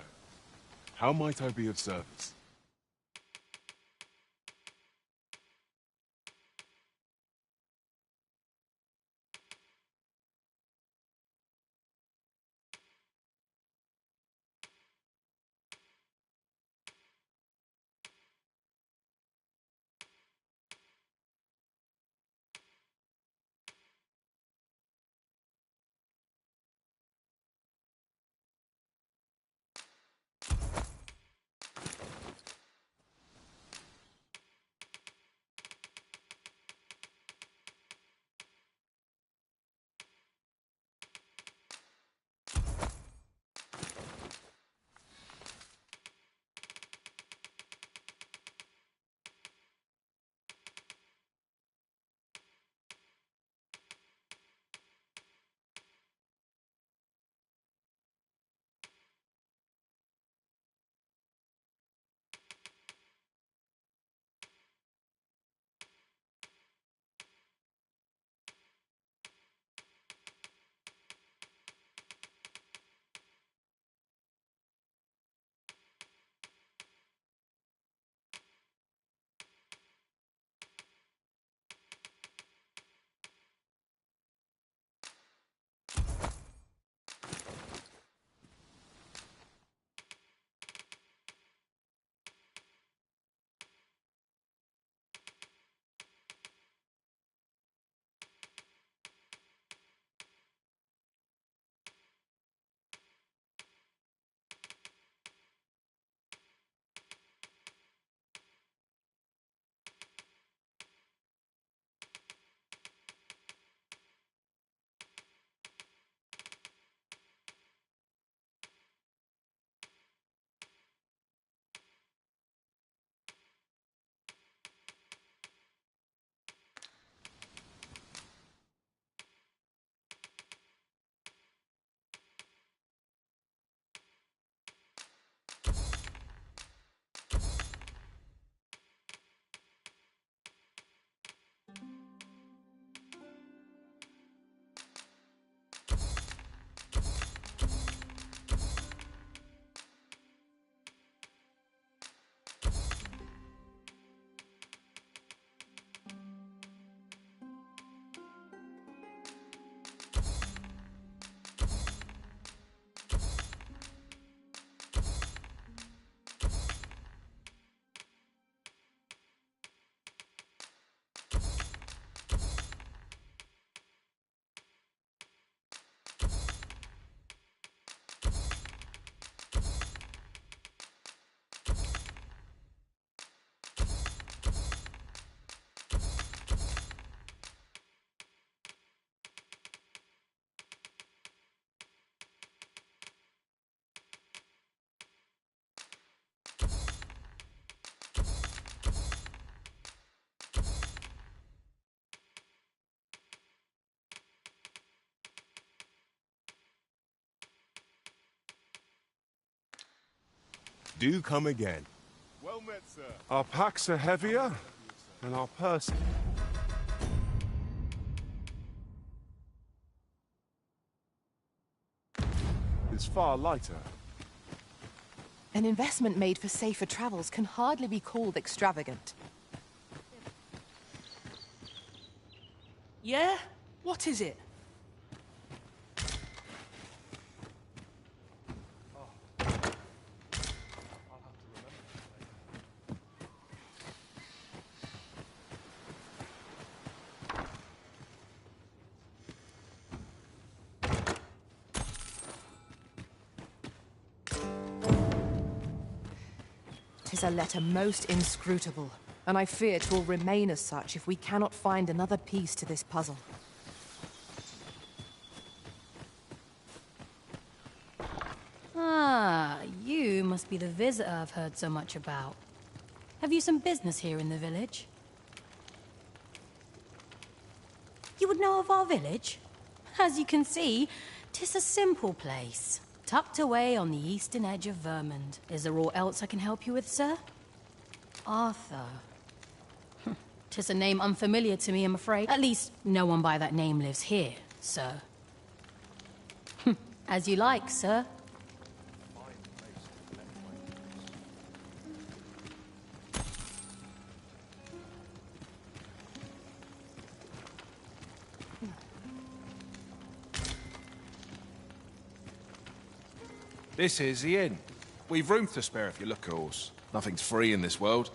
How might I be of service? do come again. Well met, sir. Our packs are heavier, and our purses... is far lighter. An investment made for safer travels can hardly be called extravagant. Yeah? What is it? Tis a letter most inscrutable, and I fear 'twill remain as such if we cannot find another piece to this puzzle. Ah, you must be the visitor I've heard so much about. Have you some business here in the village? You would know of our village? As you can see, 'tis a simple place, tucked away on the eastern edge of Vermund. Is there aught else I can help you with, sir? Arthur. 'Tis a name unfamiliar to me, I'm afraid. At least, no one by that name lives here, sir. As you like, sir. This is the inn. We've room to spare if you look, of course. Nothing's free in this world.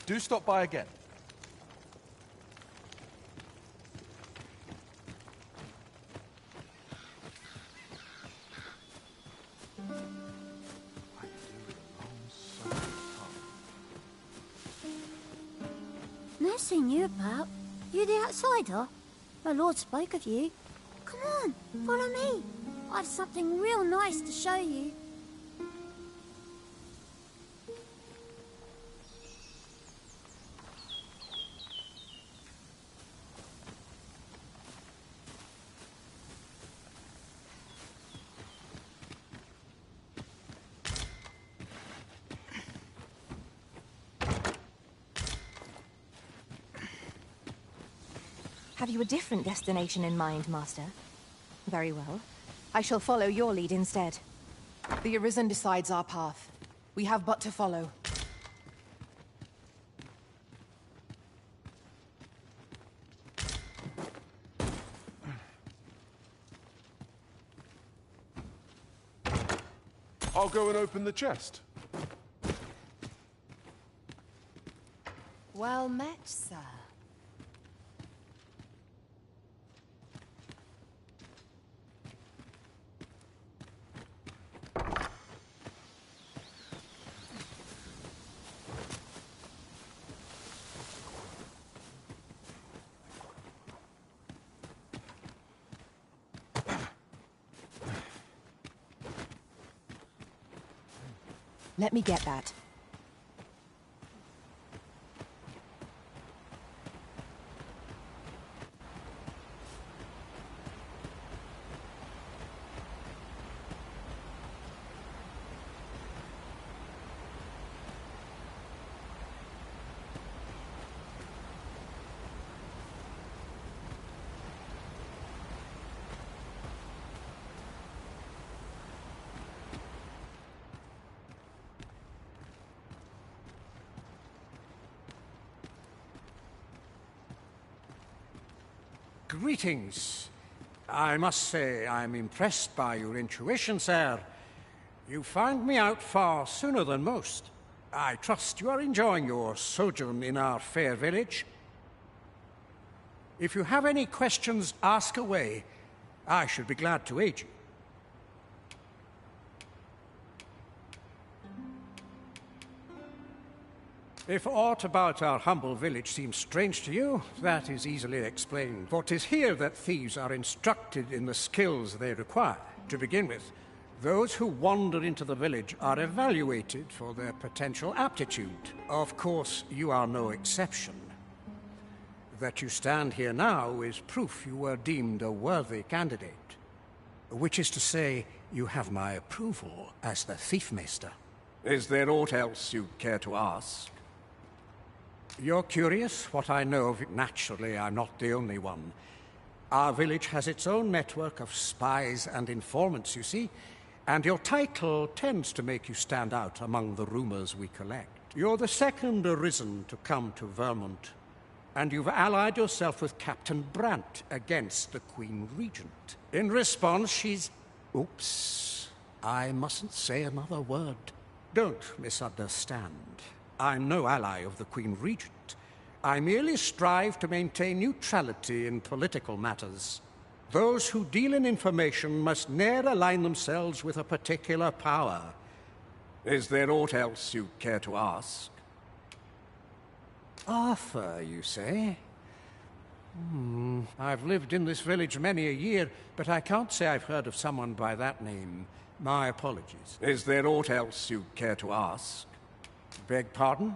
Do stop by again. Never seen you about. You the outsider? My lord spoke of you. Come on, follow me. I've something real nice to show you. Have you a different destination in mind, Master? Very well. I shall follow your lead instead. The Arisen decides our path. We have but to follow. I'll go and open the chest. Well met, sir. Let me get that. Greetings. I must say I'm impressed by your intuition, sir. You found me out far sooner than most. I trust you are enjoying your sojourn in our fair village. If you have any questions, ask away. I should be glad to aid you. If aught about our humble village seems strange to you, that is easily explained. For 'tis here that thieves are instructed in the skills they require. To begin with, those who wander into the village are evaluated for their potential aptitude. Of course, you are no exception. That you stand here now is proof you were deemed a worthy candidate. Which is to say, you have my approval as the Thiefmeister. Is there aught else you'd care to ask? You're curious what I know of it. Naturally, I'm not the only one. Our village has its own network of spies and informants, you see, and your title tends to make you stand out among the rumors we collect. You're the second Arisen to come to Vermont, and you've allied yourself with Captain Brant against the Queen Regent. In response, she's... Oops. I mustn't say another word. Don't misunderstand. I'm no ally of the Queen Regent. I merely strive to maintain neutrality in political matters. Those who deal in information must ne'er align themselves with a particular power. Is there aught else you care to ask? Arthur, you say? I've lived in this village many a year, but I can't say I've heard of someone by that name. My apologies. Is there aught else you care to ask? Beg pardon?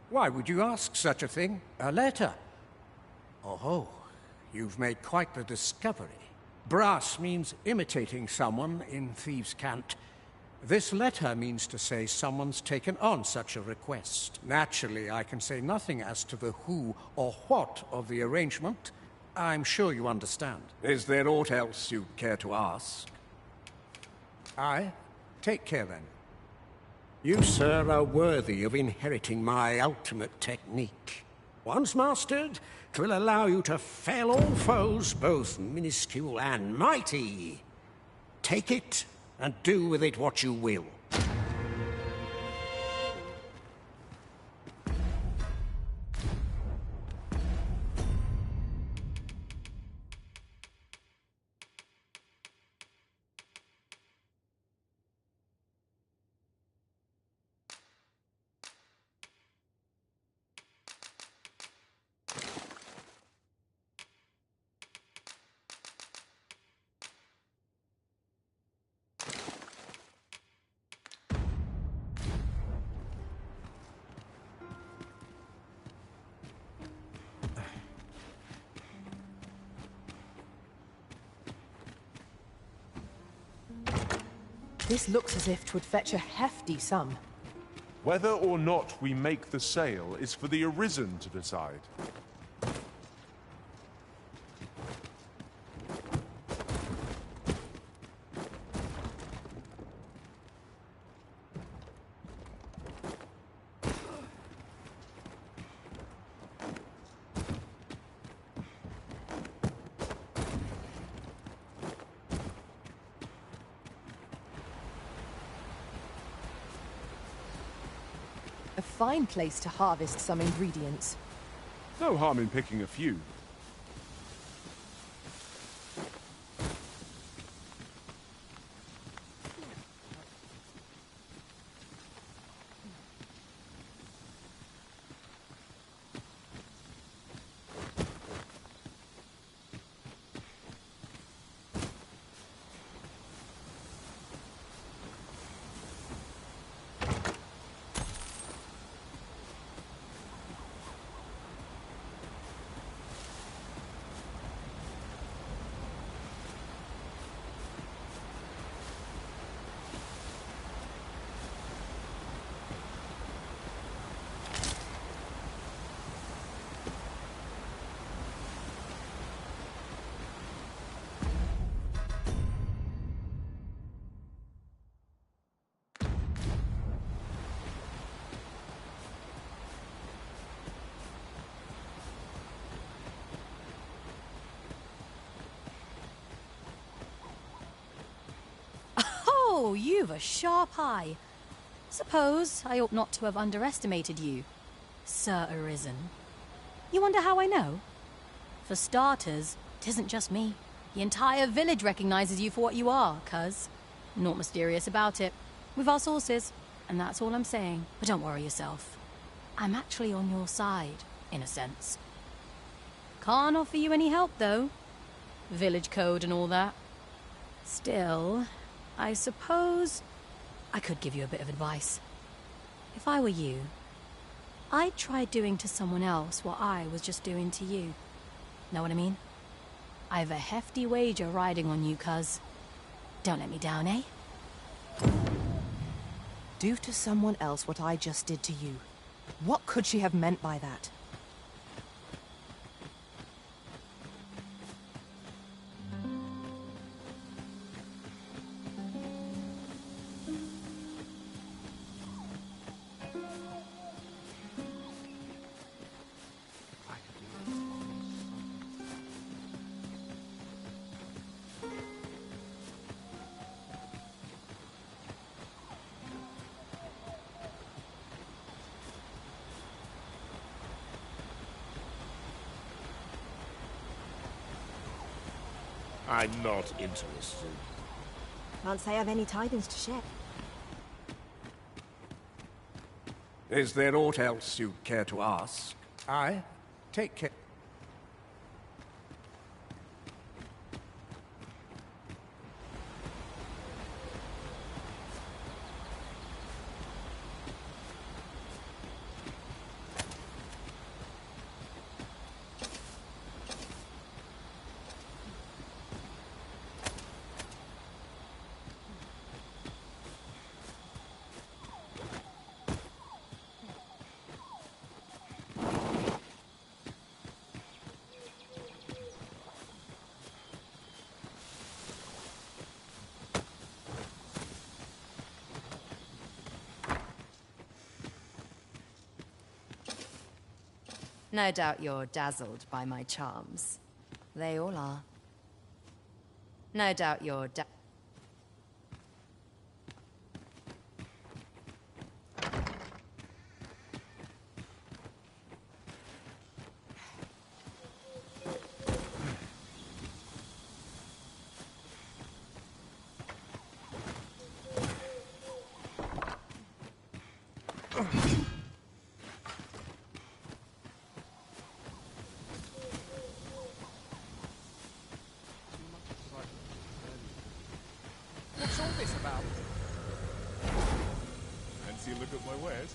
Why would you ask such a thing? A letter? Oh, you've made quite the discovery. Brass means imitating someone in thieves' cant. This letter means to say someone's taken on such a request. Naturally, I can say nothing as to the who or what of the arrangement. I'm sure you understand. Is there aught else you care to ask? Aye. Take care, then. You, sir, are worthy of inheriting my ultimate technique. Once mastered, 'twill allow you to fell all foes, both minuscule and mighty. Take it, and do with it what you will. This looks as if 'twould fetch a hefty sum. Whether or not we make the sale is for the Arisen to decide. fine place to harvest some ingredients. No harm in picking a few. Oh, you've a sharp eye. Suppose I ought not to have underestimated you, Sir Arisen. You wonder how I know? For starters, it isn't just me. The entire village recognizes you for what you are, cuz. Not mysterious about it. We've our sources, and that's all I'm saying. But don't worry yourself. I'm actually on your side, in a sense. Can't offer you any help, though. Village code and all that. Still, I suppose I could give you a bit of advice. If I were you, I'd try doing to someone else what I was just doing to you. Know what I mean? I've a hefty wager riding on you, cuz. Don't let me down, eh? Do to someone else what I just did to you. What could she have meant by that? I'm not interested. Can't say I've any tidings to share. Is there aught else you care to ask? Aye. Take care. No doubt you're dazzled by my charms. They all are. No doubt you're What's all this about? Fancy a look at my wares?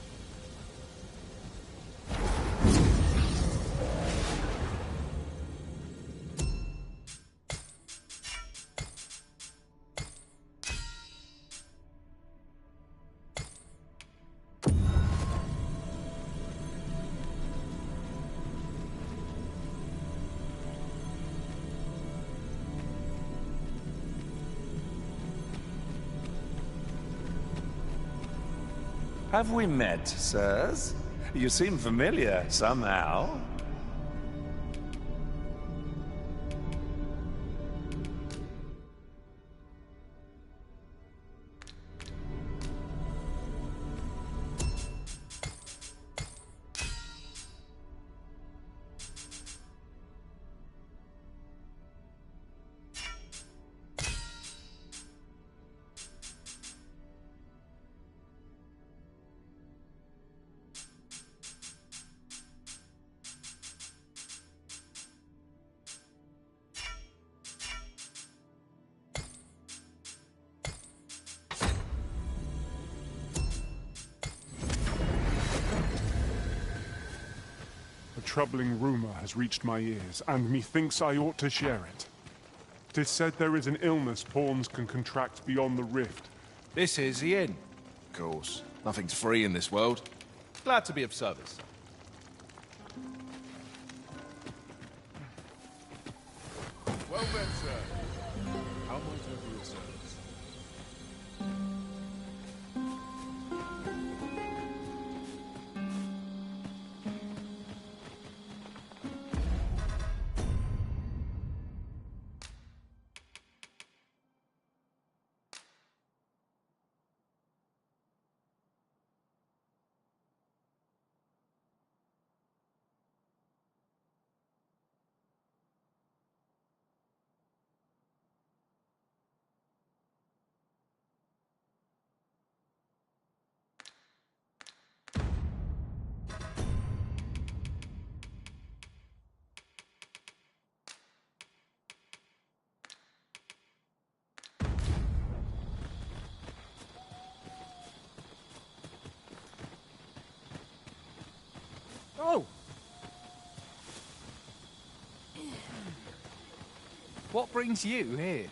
Have we met, sirs? You seem familiar, somehow. troubling rumor has reached my ears, and methinks I ought to share it. 'Tis said there is an illness pawns can contract beyond the rift. This is the inn. Of course, nothing's free in this world. Glad to be of service. Well then, sir. How might I be of service? Oh! What brings you here?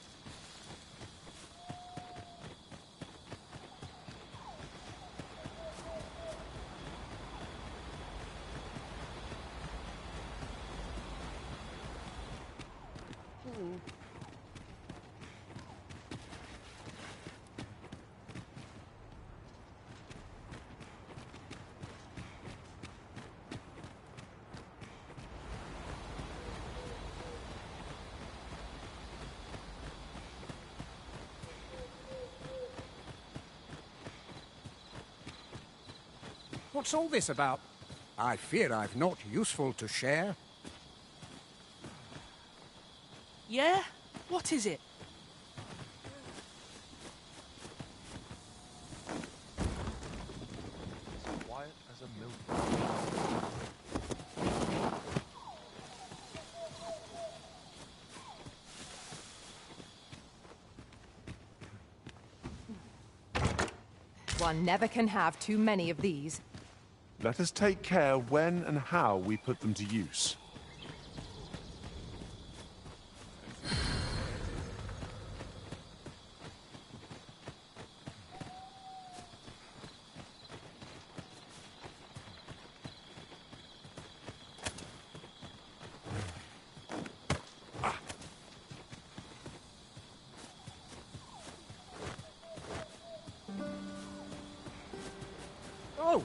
What's all this about? I fear I've naught useful to share. Yeah? What is it? Quiet as a milk. One never can have too many of these. Let us take care when and how we put them to use. Oh!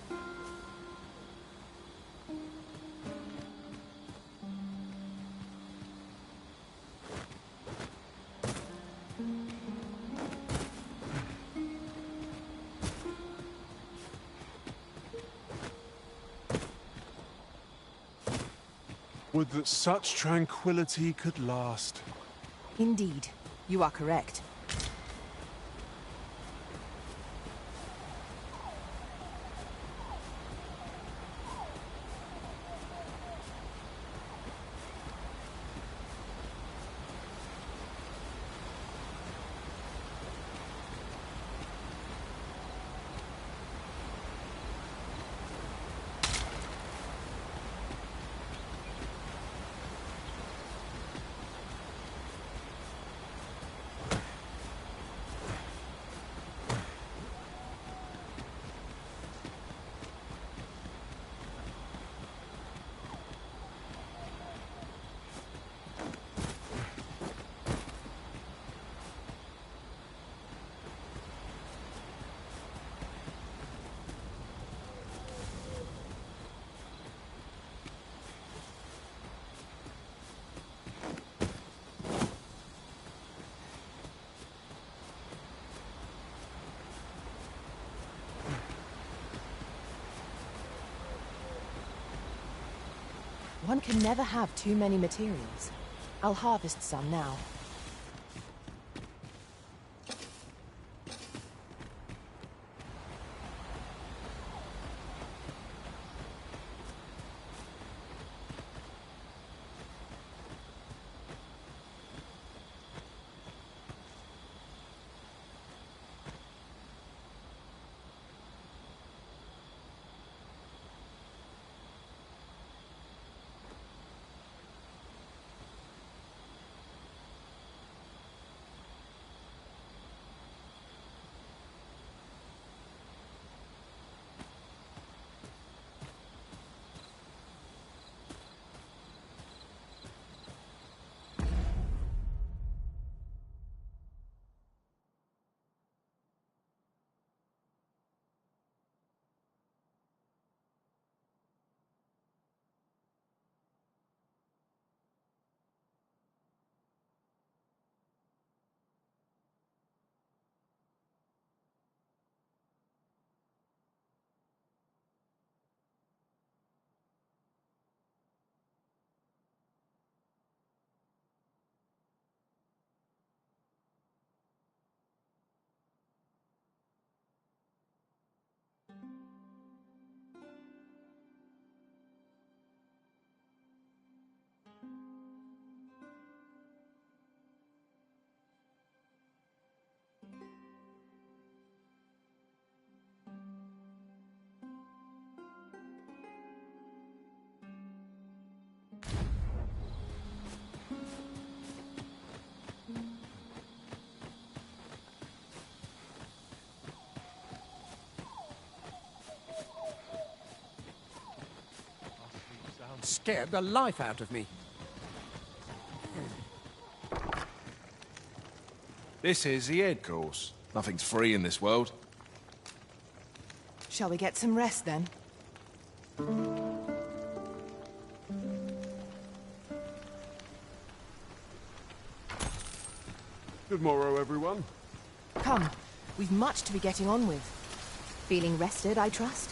Would that such tranquility could last. Indeed, you are correct. One can never have too many materials. I'll harvest some now. scared the life out of me. This is the end course. Nothing's free in this world. Shall we get some rest then? Good morrow, everyone. Come, we've much to be getting on with. Feeling rested, I trust?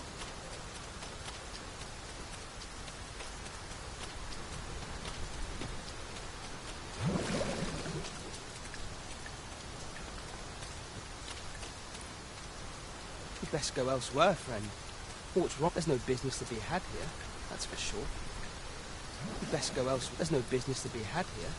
You'd best go elsewhere, friend. What's wrong? There's no business to be had here, that's for sure. You'd best go elsewhere. There's no business to be had here.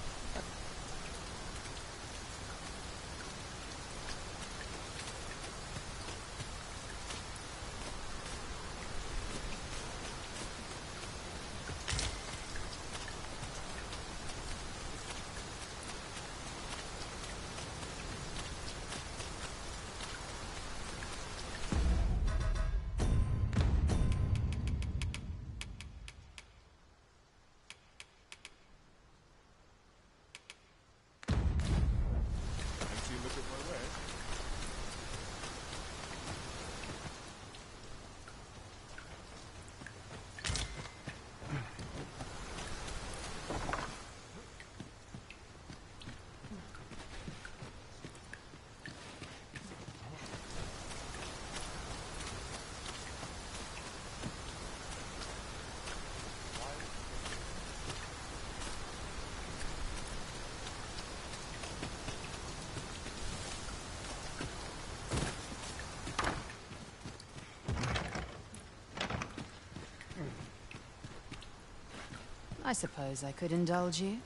I suppose I could indulge you.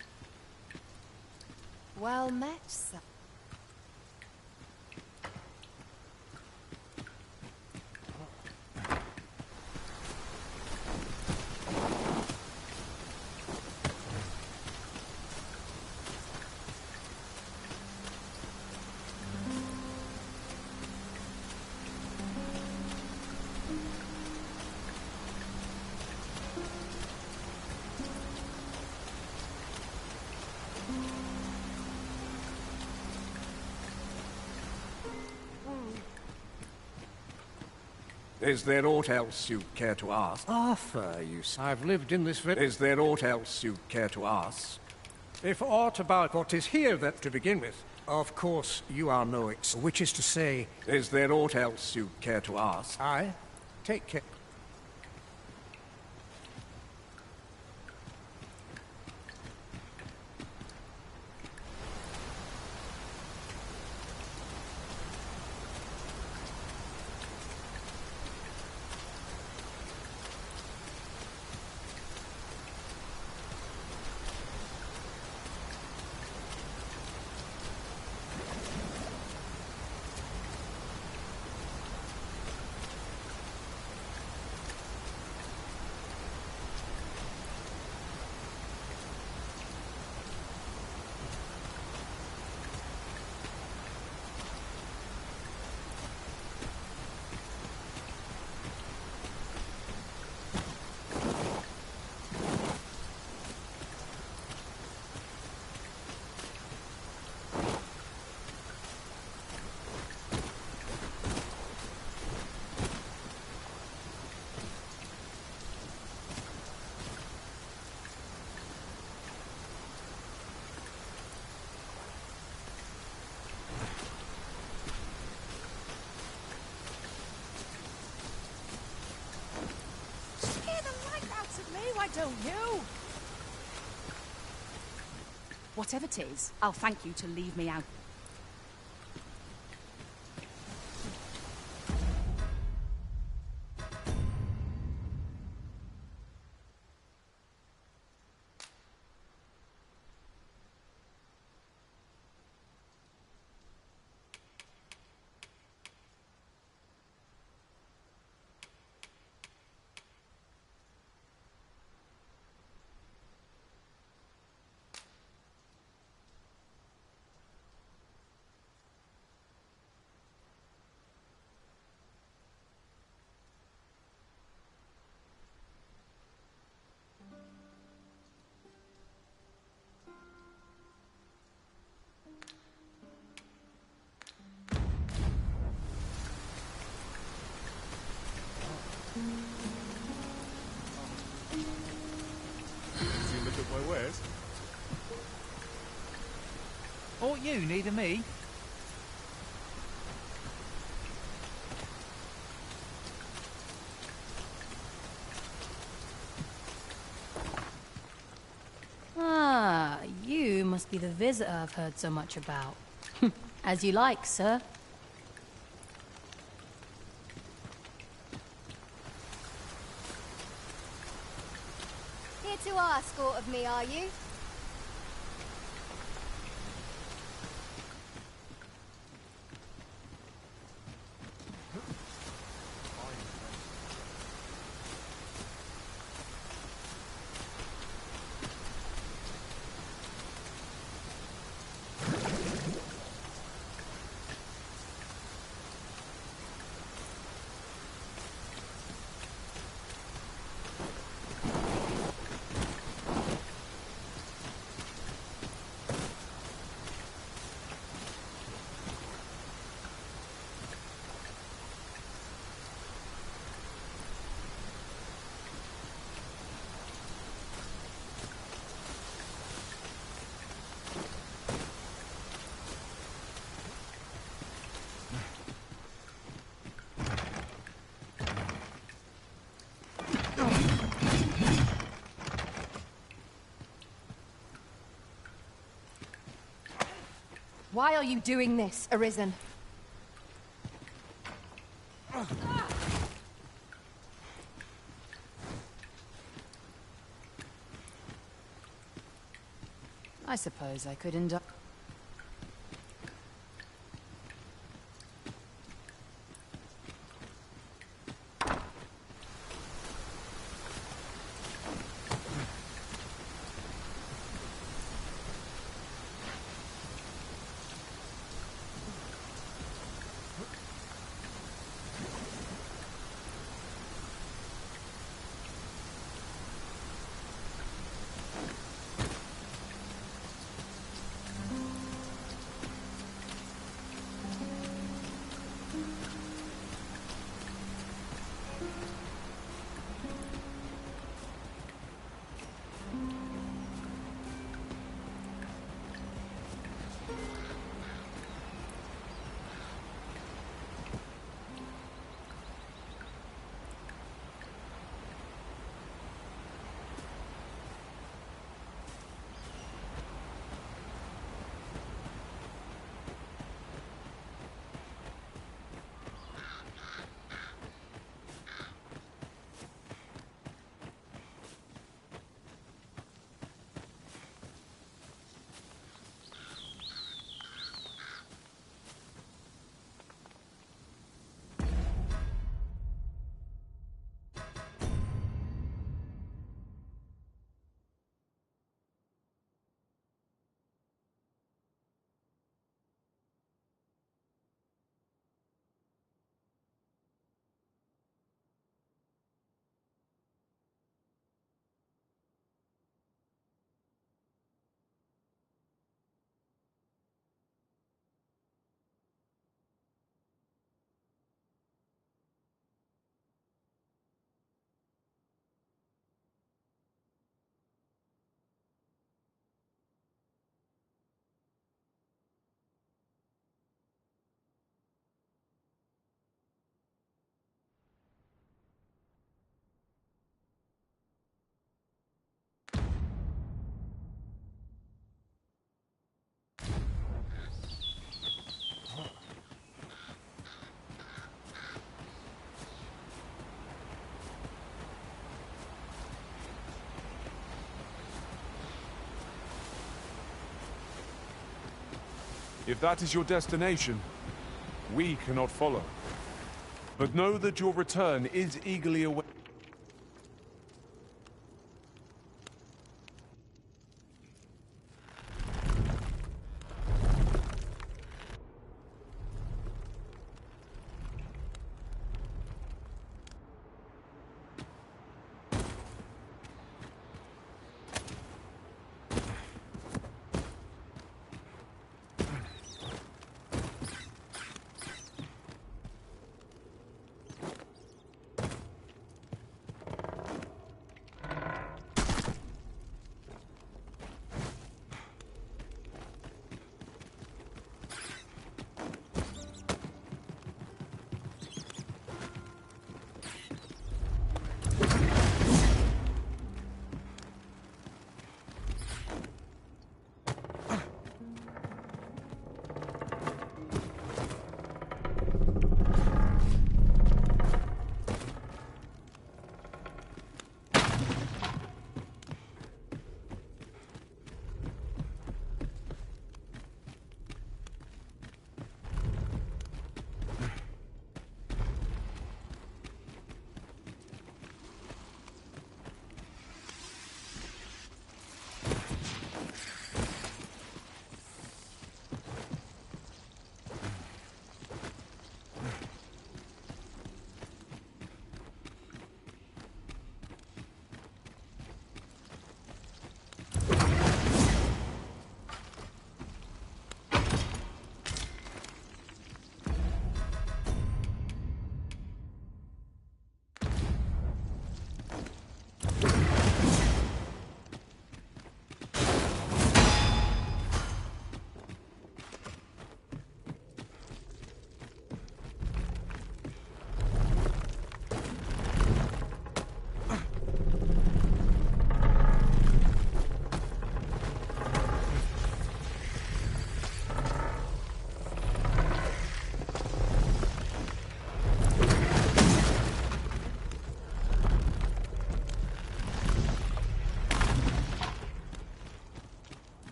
Well met, sir. Is there aught else you care to ask? Arthur, you say. I've lived in this village. Is there aught else you care to ask? If aught about what is here that to begin with, of course you are no which is to say, is there aught else you care to ask? Aye. Take care. Don't you? Whatever it is, I'll thank you to leave me out. You neither me. Ah, you must be the visitor I've heard so much about. As you like, sir. Here to ask aught of me, are you? Why are you doing this, Arisen? I suppose I could end up... If that is your destination, we cannot follow. But know that your return is eagerly awaited.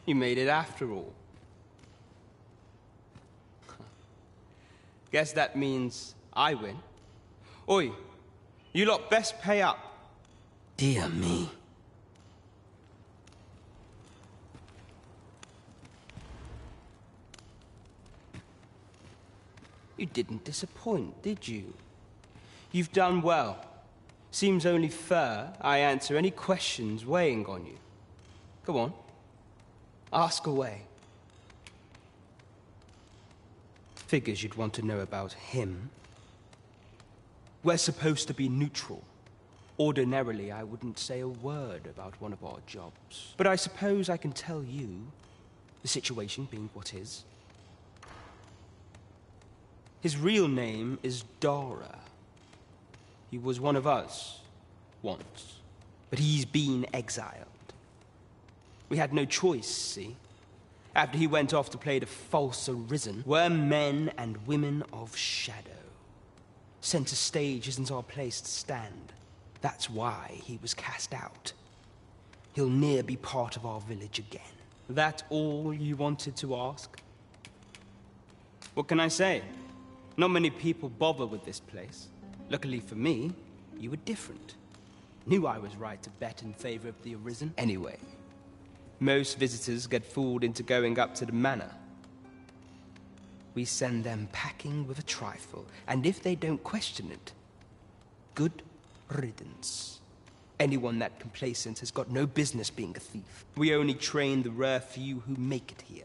You made it after all. Guess that means I win. Oi, you lot best pay up. Dear me. You didn't disappoint, did you? You've done well. Seems only fair I answer any questions weighing on you. Go on. Ask away. Figures you'd want to know about him. We're supposed to be neutral. Ordinarily, I wouldn't say a word about one of our jobs. But I suppose I can tell you, the situation being what is. His real name is Dara. He was one of us, once. But he's been exiled. We had no choice, see? After he went off to play the false Arisen, we're men and women of shadow. Center stage isn't our place to stand. That's why he was cast out. He'll ne'er be part of our village again. That all you wanted to ask? What can I say? Not many people bother with this place. Luckily for me, you were different. Knew I was right to bet in favor of the Arisen. Anyway, most visitors get fooled into going up to the manor. We send them packing with a trifle, and if they don't question it, good riddance. Anyone that complacent has got no business being a thief. We only train the rare few who make it here.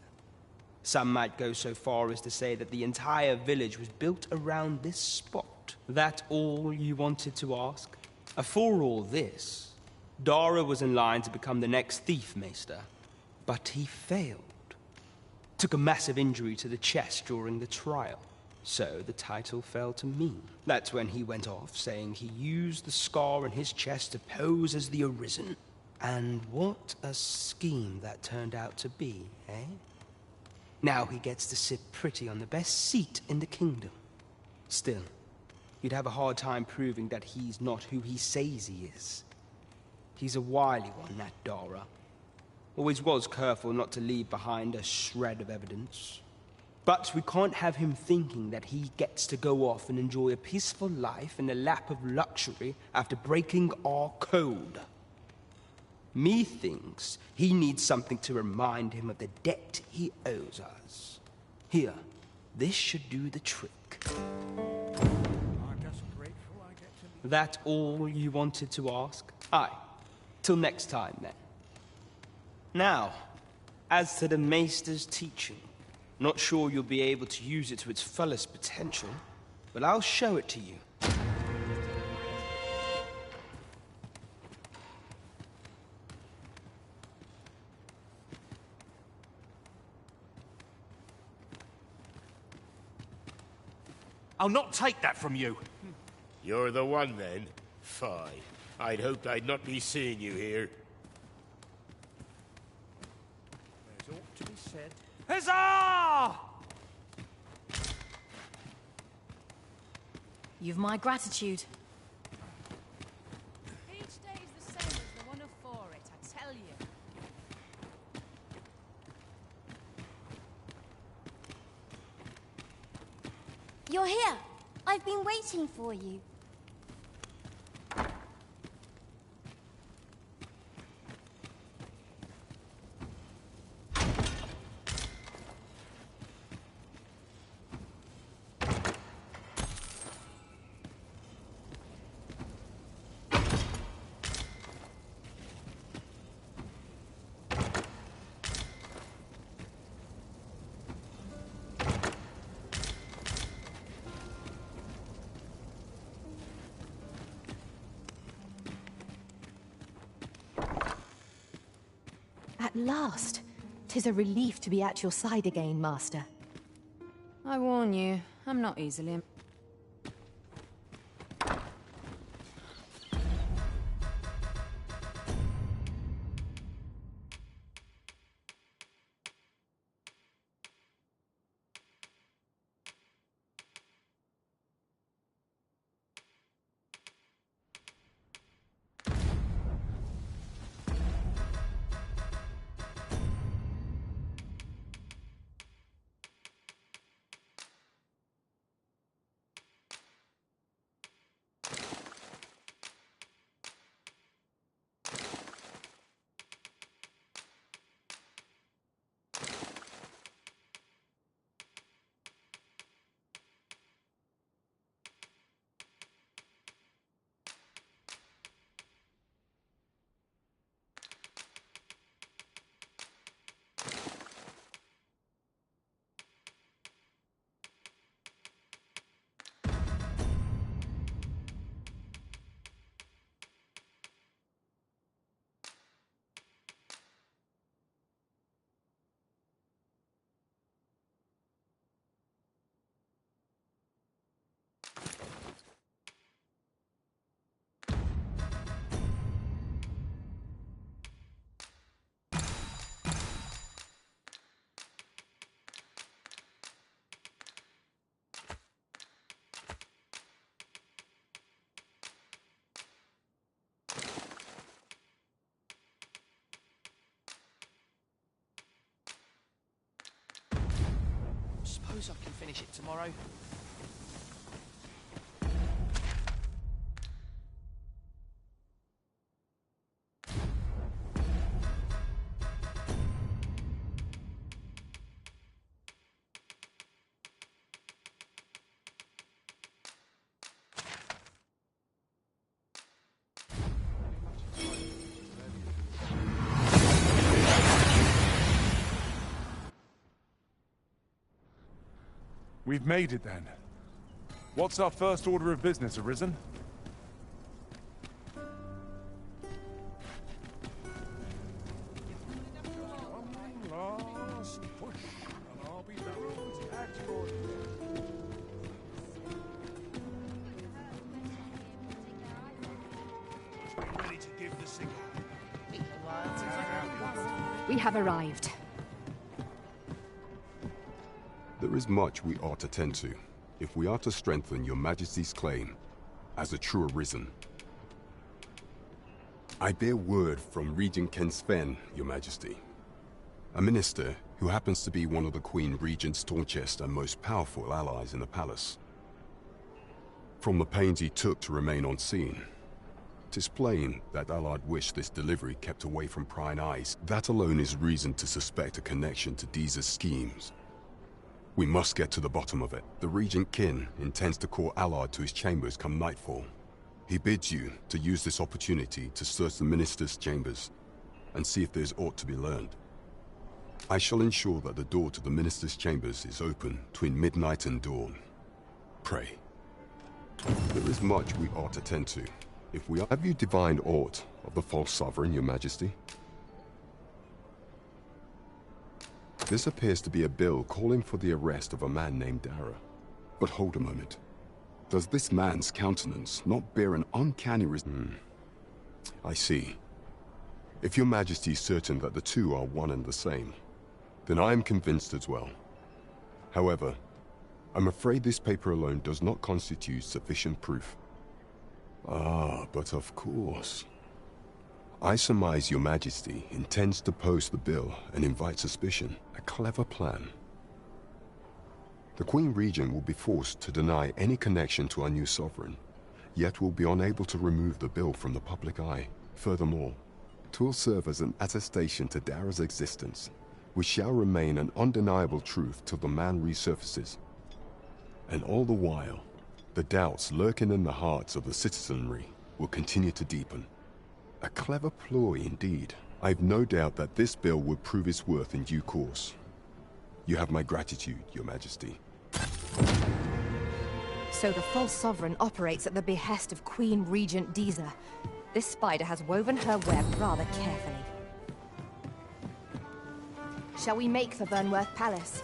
Some might go so far as to say that the entire village was built around this spot. That all you wanted to ask? For all this, Dara was in line to become the next thief maester, but he failed. Took a massive injury to the chest during the trial, so the title fell to me. That's when he went off, saying he used the scar in his chest to pose as the Arisen. And what a scheme that turned out to be, eh? Now he gets to sit pretty on the best seat in the kingdom. Still, you'd have a hard time proving that he's not who he says he is. He's a wily one, that Dara. Always was careful not to leave behind a shred of evidence. But we can't have him thinking that he gets to go off and enjoy a peaceful life in a lap of luxury after breaking our code. Methinks he needs something to remind him of the debt he owes us. Here, this should do the trick. That all you wanted to ask? Aye. Till next time, then. Now, as to the Maester's teaching, not sure you'll be able to use it to its fullest potential, but I'll show it to you. I'll not take that from you. You're the one, then? Fine. I'd hoped I'd not be seeing you here. There's ought to be said. Huzzah! You've my gratitude. Each day is the same as the one afore it, I tell you. You're here. I've been waiting for you. At last! 'Tis a relief to be at your side again, Master. I warn you, I'm not easily... Suppose I can finish it tomorrow. We've made it then. What's our first order of business, Arisen? Last push, and I'll be through at your Ready to give the signal. We have arrived. There is much we ought to tend to, if we are to strengthen your Majesty's claim as a true Arisen. I bear word from Regent Ken Sven, your Majesty, a minister who happens to be one of the Queen Regent's staunchest and most powerful allies in the palace. From the pains he took to remain on scene, 'tis plain that Allard wished this delivery kept away from prying eyes. That alone is reason to suspect a connection to Deeza's schemes. We must get to the bottom of it. The Regent Kin intends to call Allard to his chambers come nightfall. He bids you to use this opportunity to search the minister's chambers and see if there's aught to be learned. I shall ensure that the door to the minister's chambers is open between midnight and dawn. Pray. There is much we ought to tend to. If we are... Have you divined aught of the false sovereign, your Majesty? This appears to be a bill calling for the arrest of a man named Dara. But hold a moment. Does this man's countenance not bear an uncanny I see. If your Majesty is certain that the two are one and the same, then I am convinced as well. However, I'm afraid this paper alone does not constitute sufficient proof. Ah, but of course. I surmise your Majesty intends to post the bill and invite suspicion. A clever plan. The Queen Regent will be forced to deny any connection to our new sovereign, yet will be unable to remove the bill from the public eye. Furthermore, 'twill serve as an attestation to Dara's existence, which shall remain an undeniable truth till the man resurfaces. And all the while, the doubts lurking in the hearts of the citizenry will continue to deepen. A clever ploy indeed. I've no doubt that this bill will prove its worth in due course. You have my gratitude, your Majesty. So the false sovereign operates at the behest of Queen Regent Deeza. This spider has woven her web rather carefully. Shall we make for Burnworth Palace?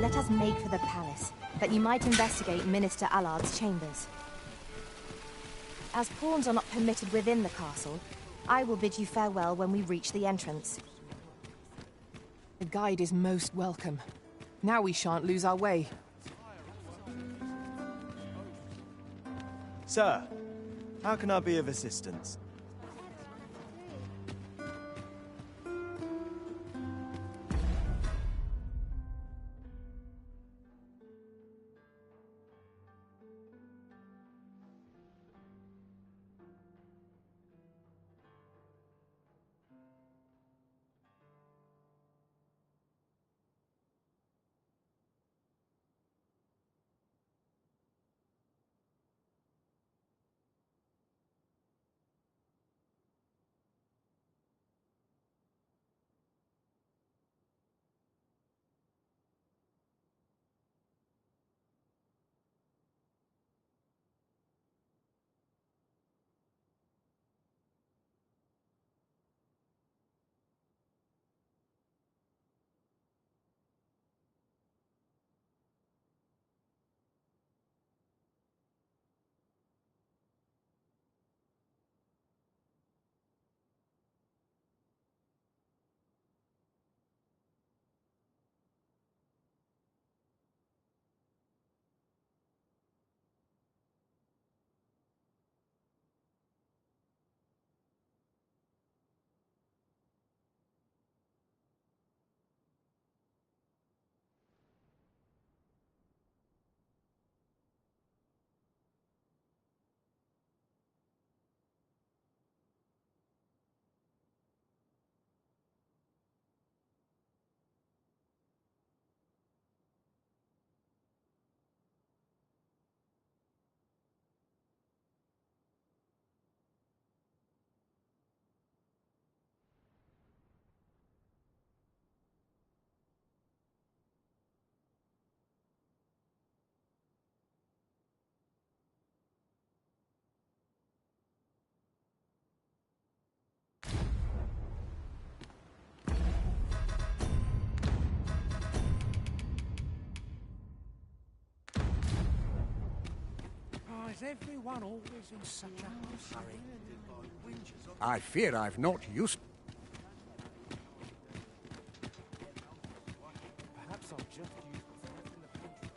Let us make for the palace, that you might investigate Minister Allard's chambers. As pawns are not permitted within the castle, I will bid you farewell when we reach the entrance. The guide is most welcome. Now we shan't lose our way. Sir, how can I be of assistance? Why is everyone always in such a hurry? I fear I've not used... Perhaps I'll just use what's left in the pantry.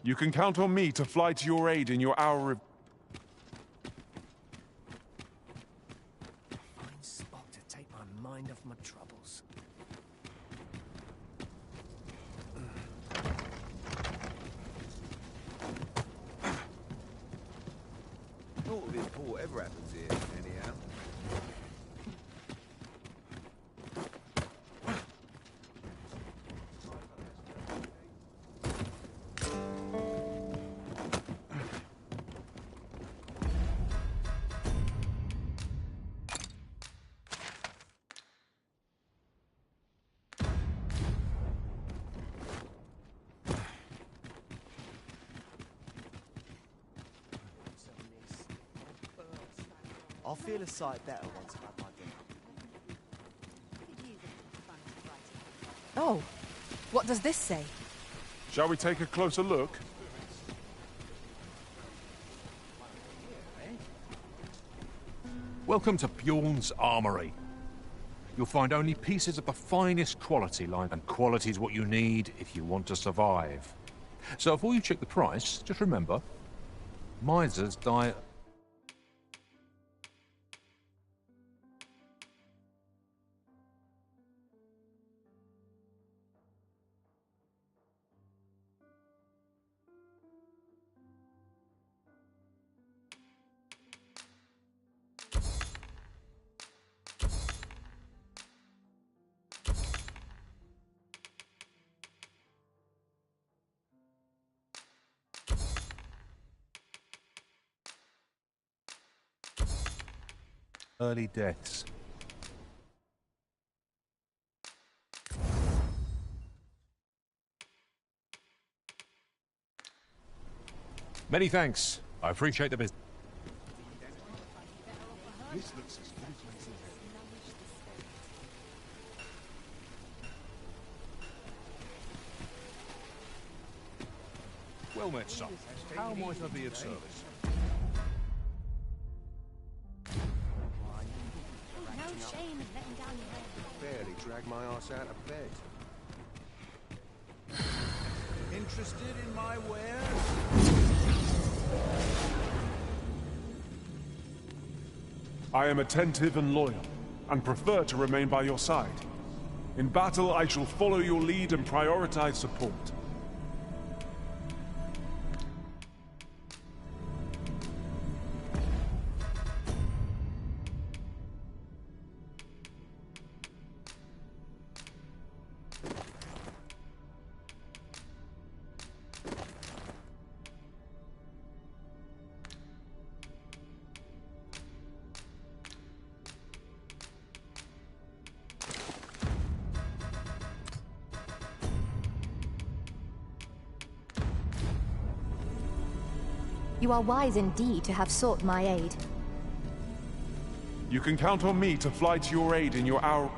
You can count on me to fly to your aid in your hour of... Fine spot to take my mind off my troubles. Naught of import ever happens here, anyhow. I'll feel a sight better once I've had my dinner. Oh, what does this say? Shall we take a closer look? Welcome to Bjorn's Armory. You'll find only pieces of the finest quality line, and quality is what you need if you want to survive. So before you check the price, just remember, misers die... early deaths. Many thanks. I appreciate the business. This looks as good as anything. Well met, son. How might I be of service? No shame in letting down your head. Barely drag my ass out of bed. Interested in my wares? I am attentive and loyal, and prefer to remain by your side. In battle, I shall follow your lead and prioritize support. You are wise indeed to have sought my aid. You can count on me to fly to your aid in your hour.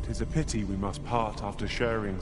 Tis a pity we must part after sharing.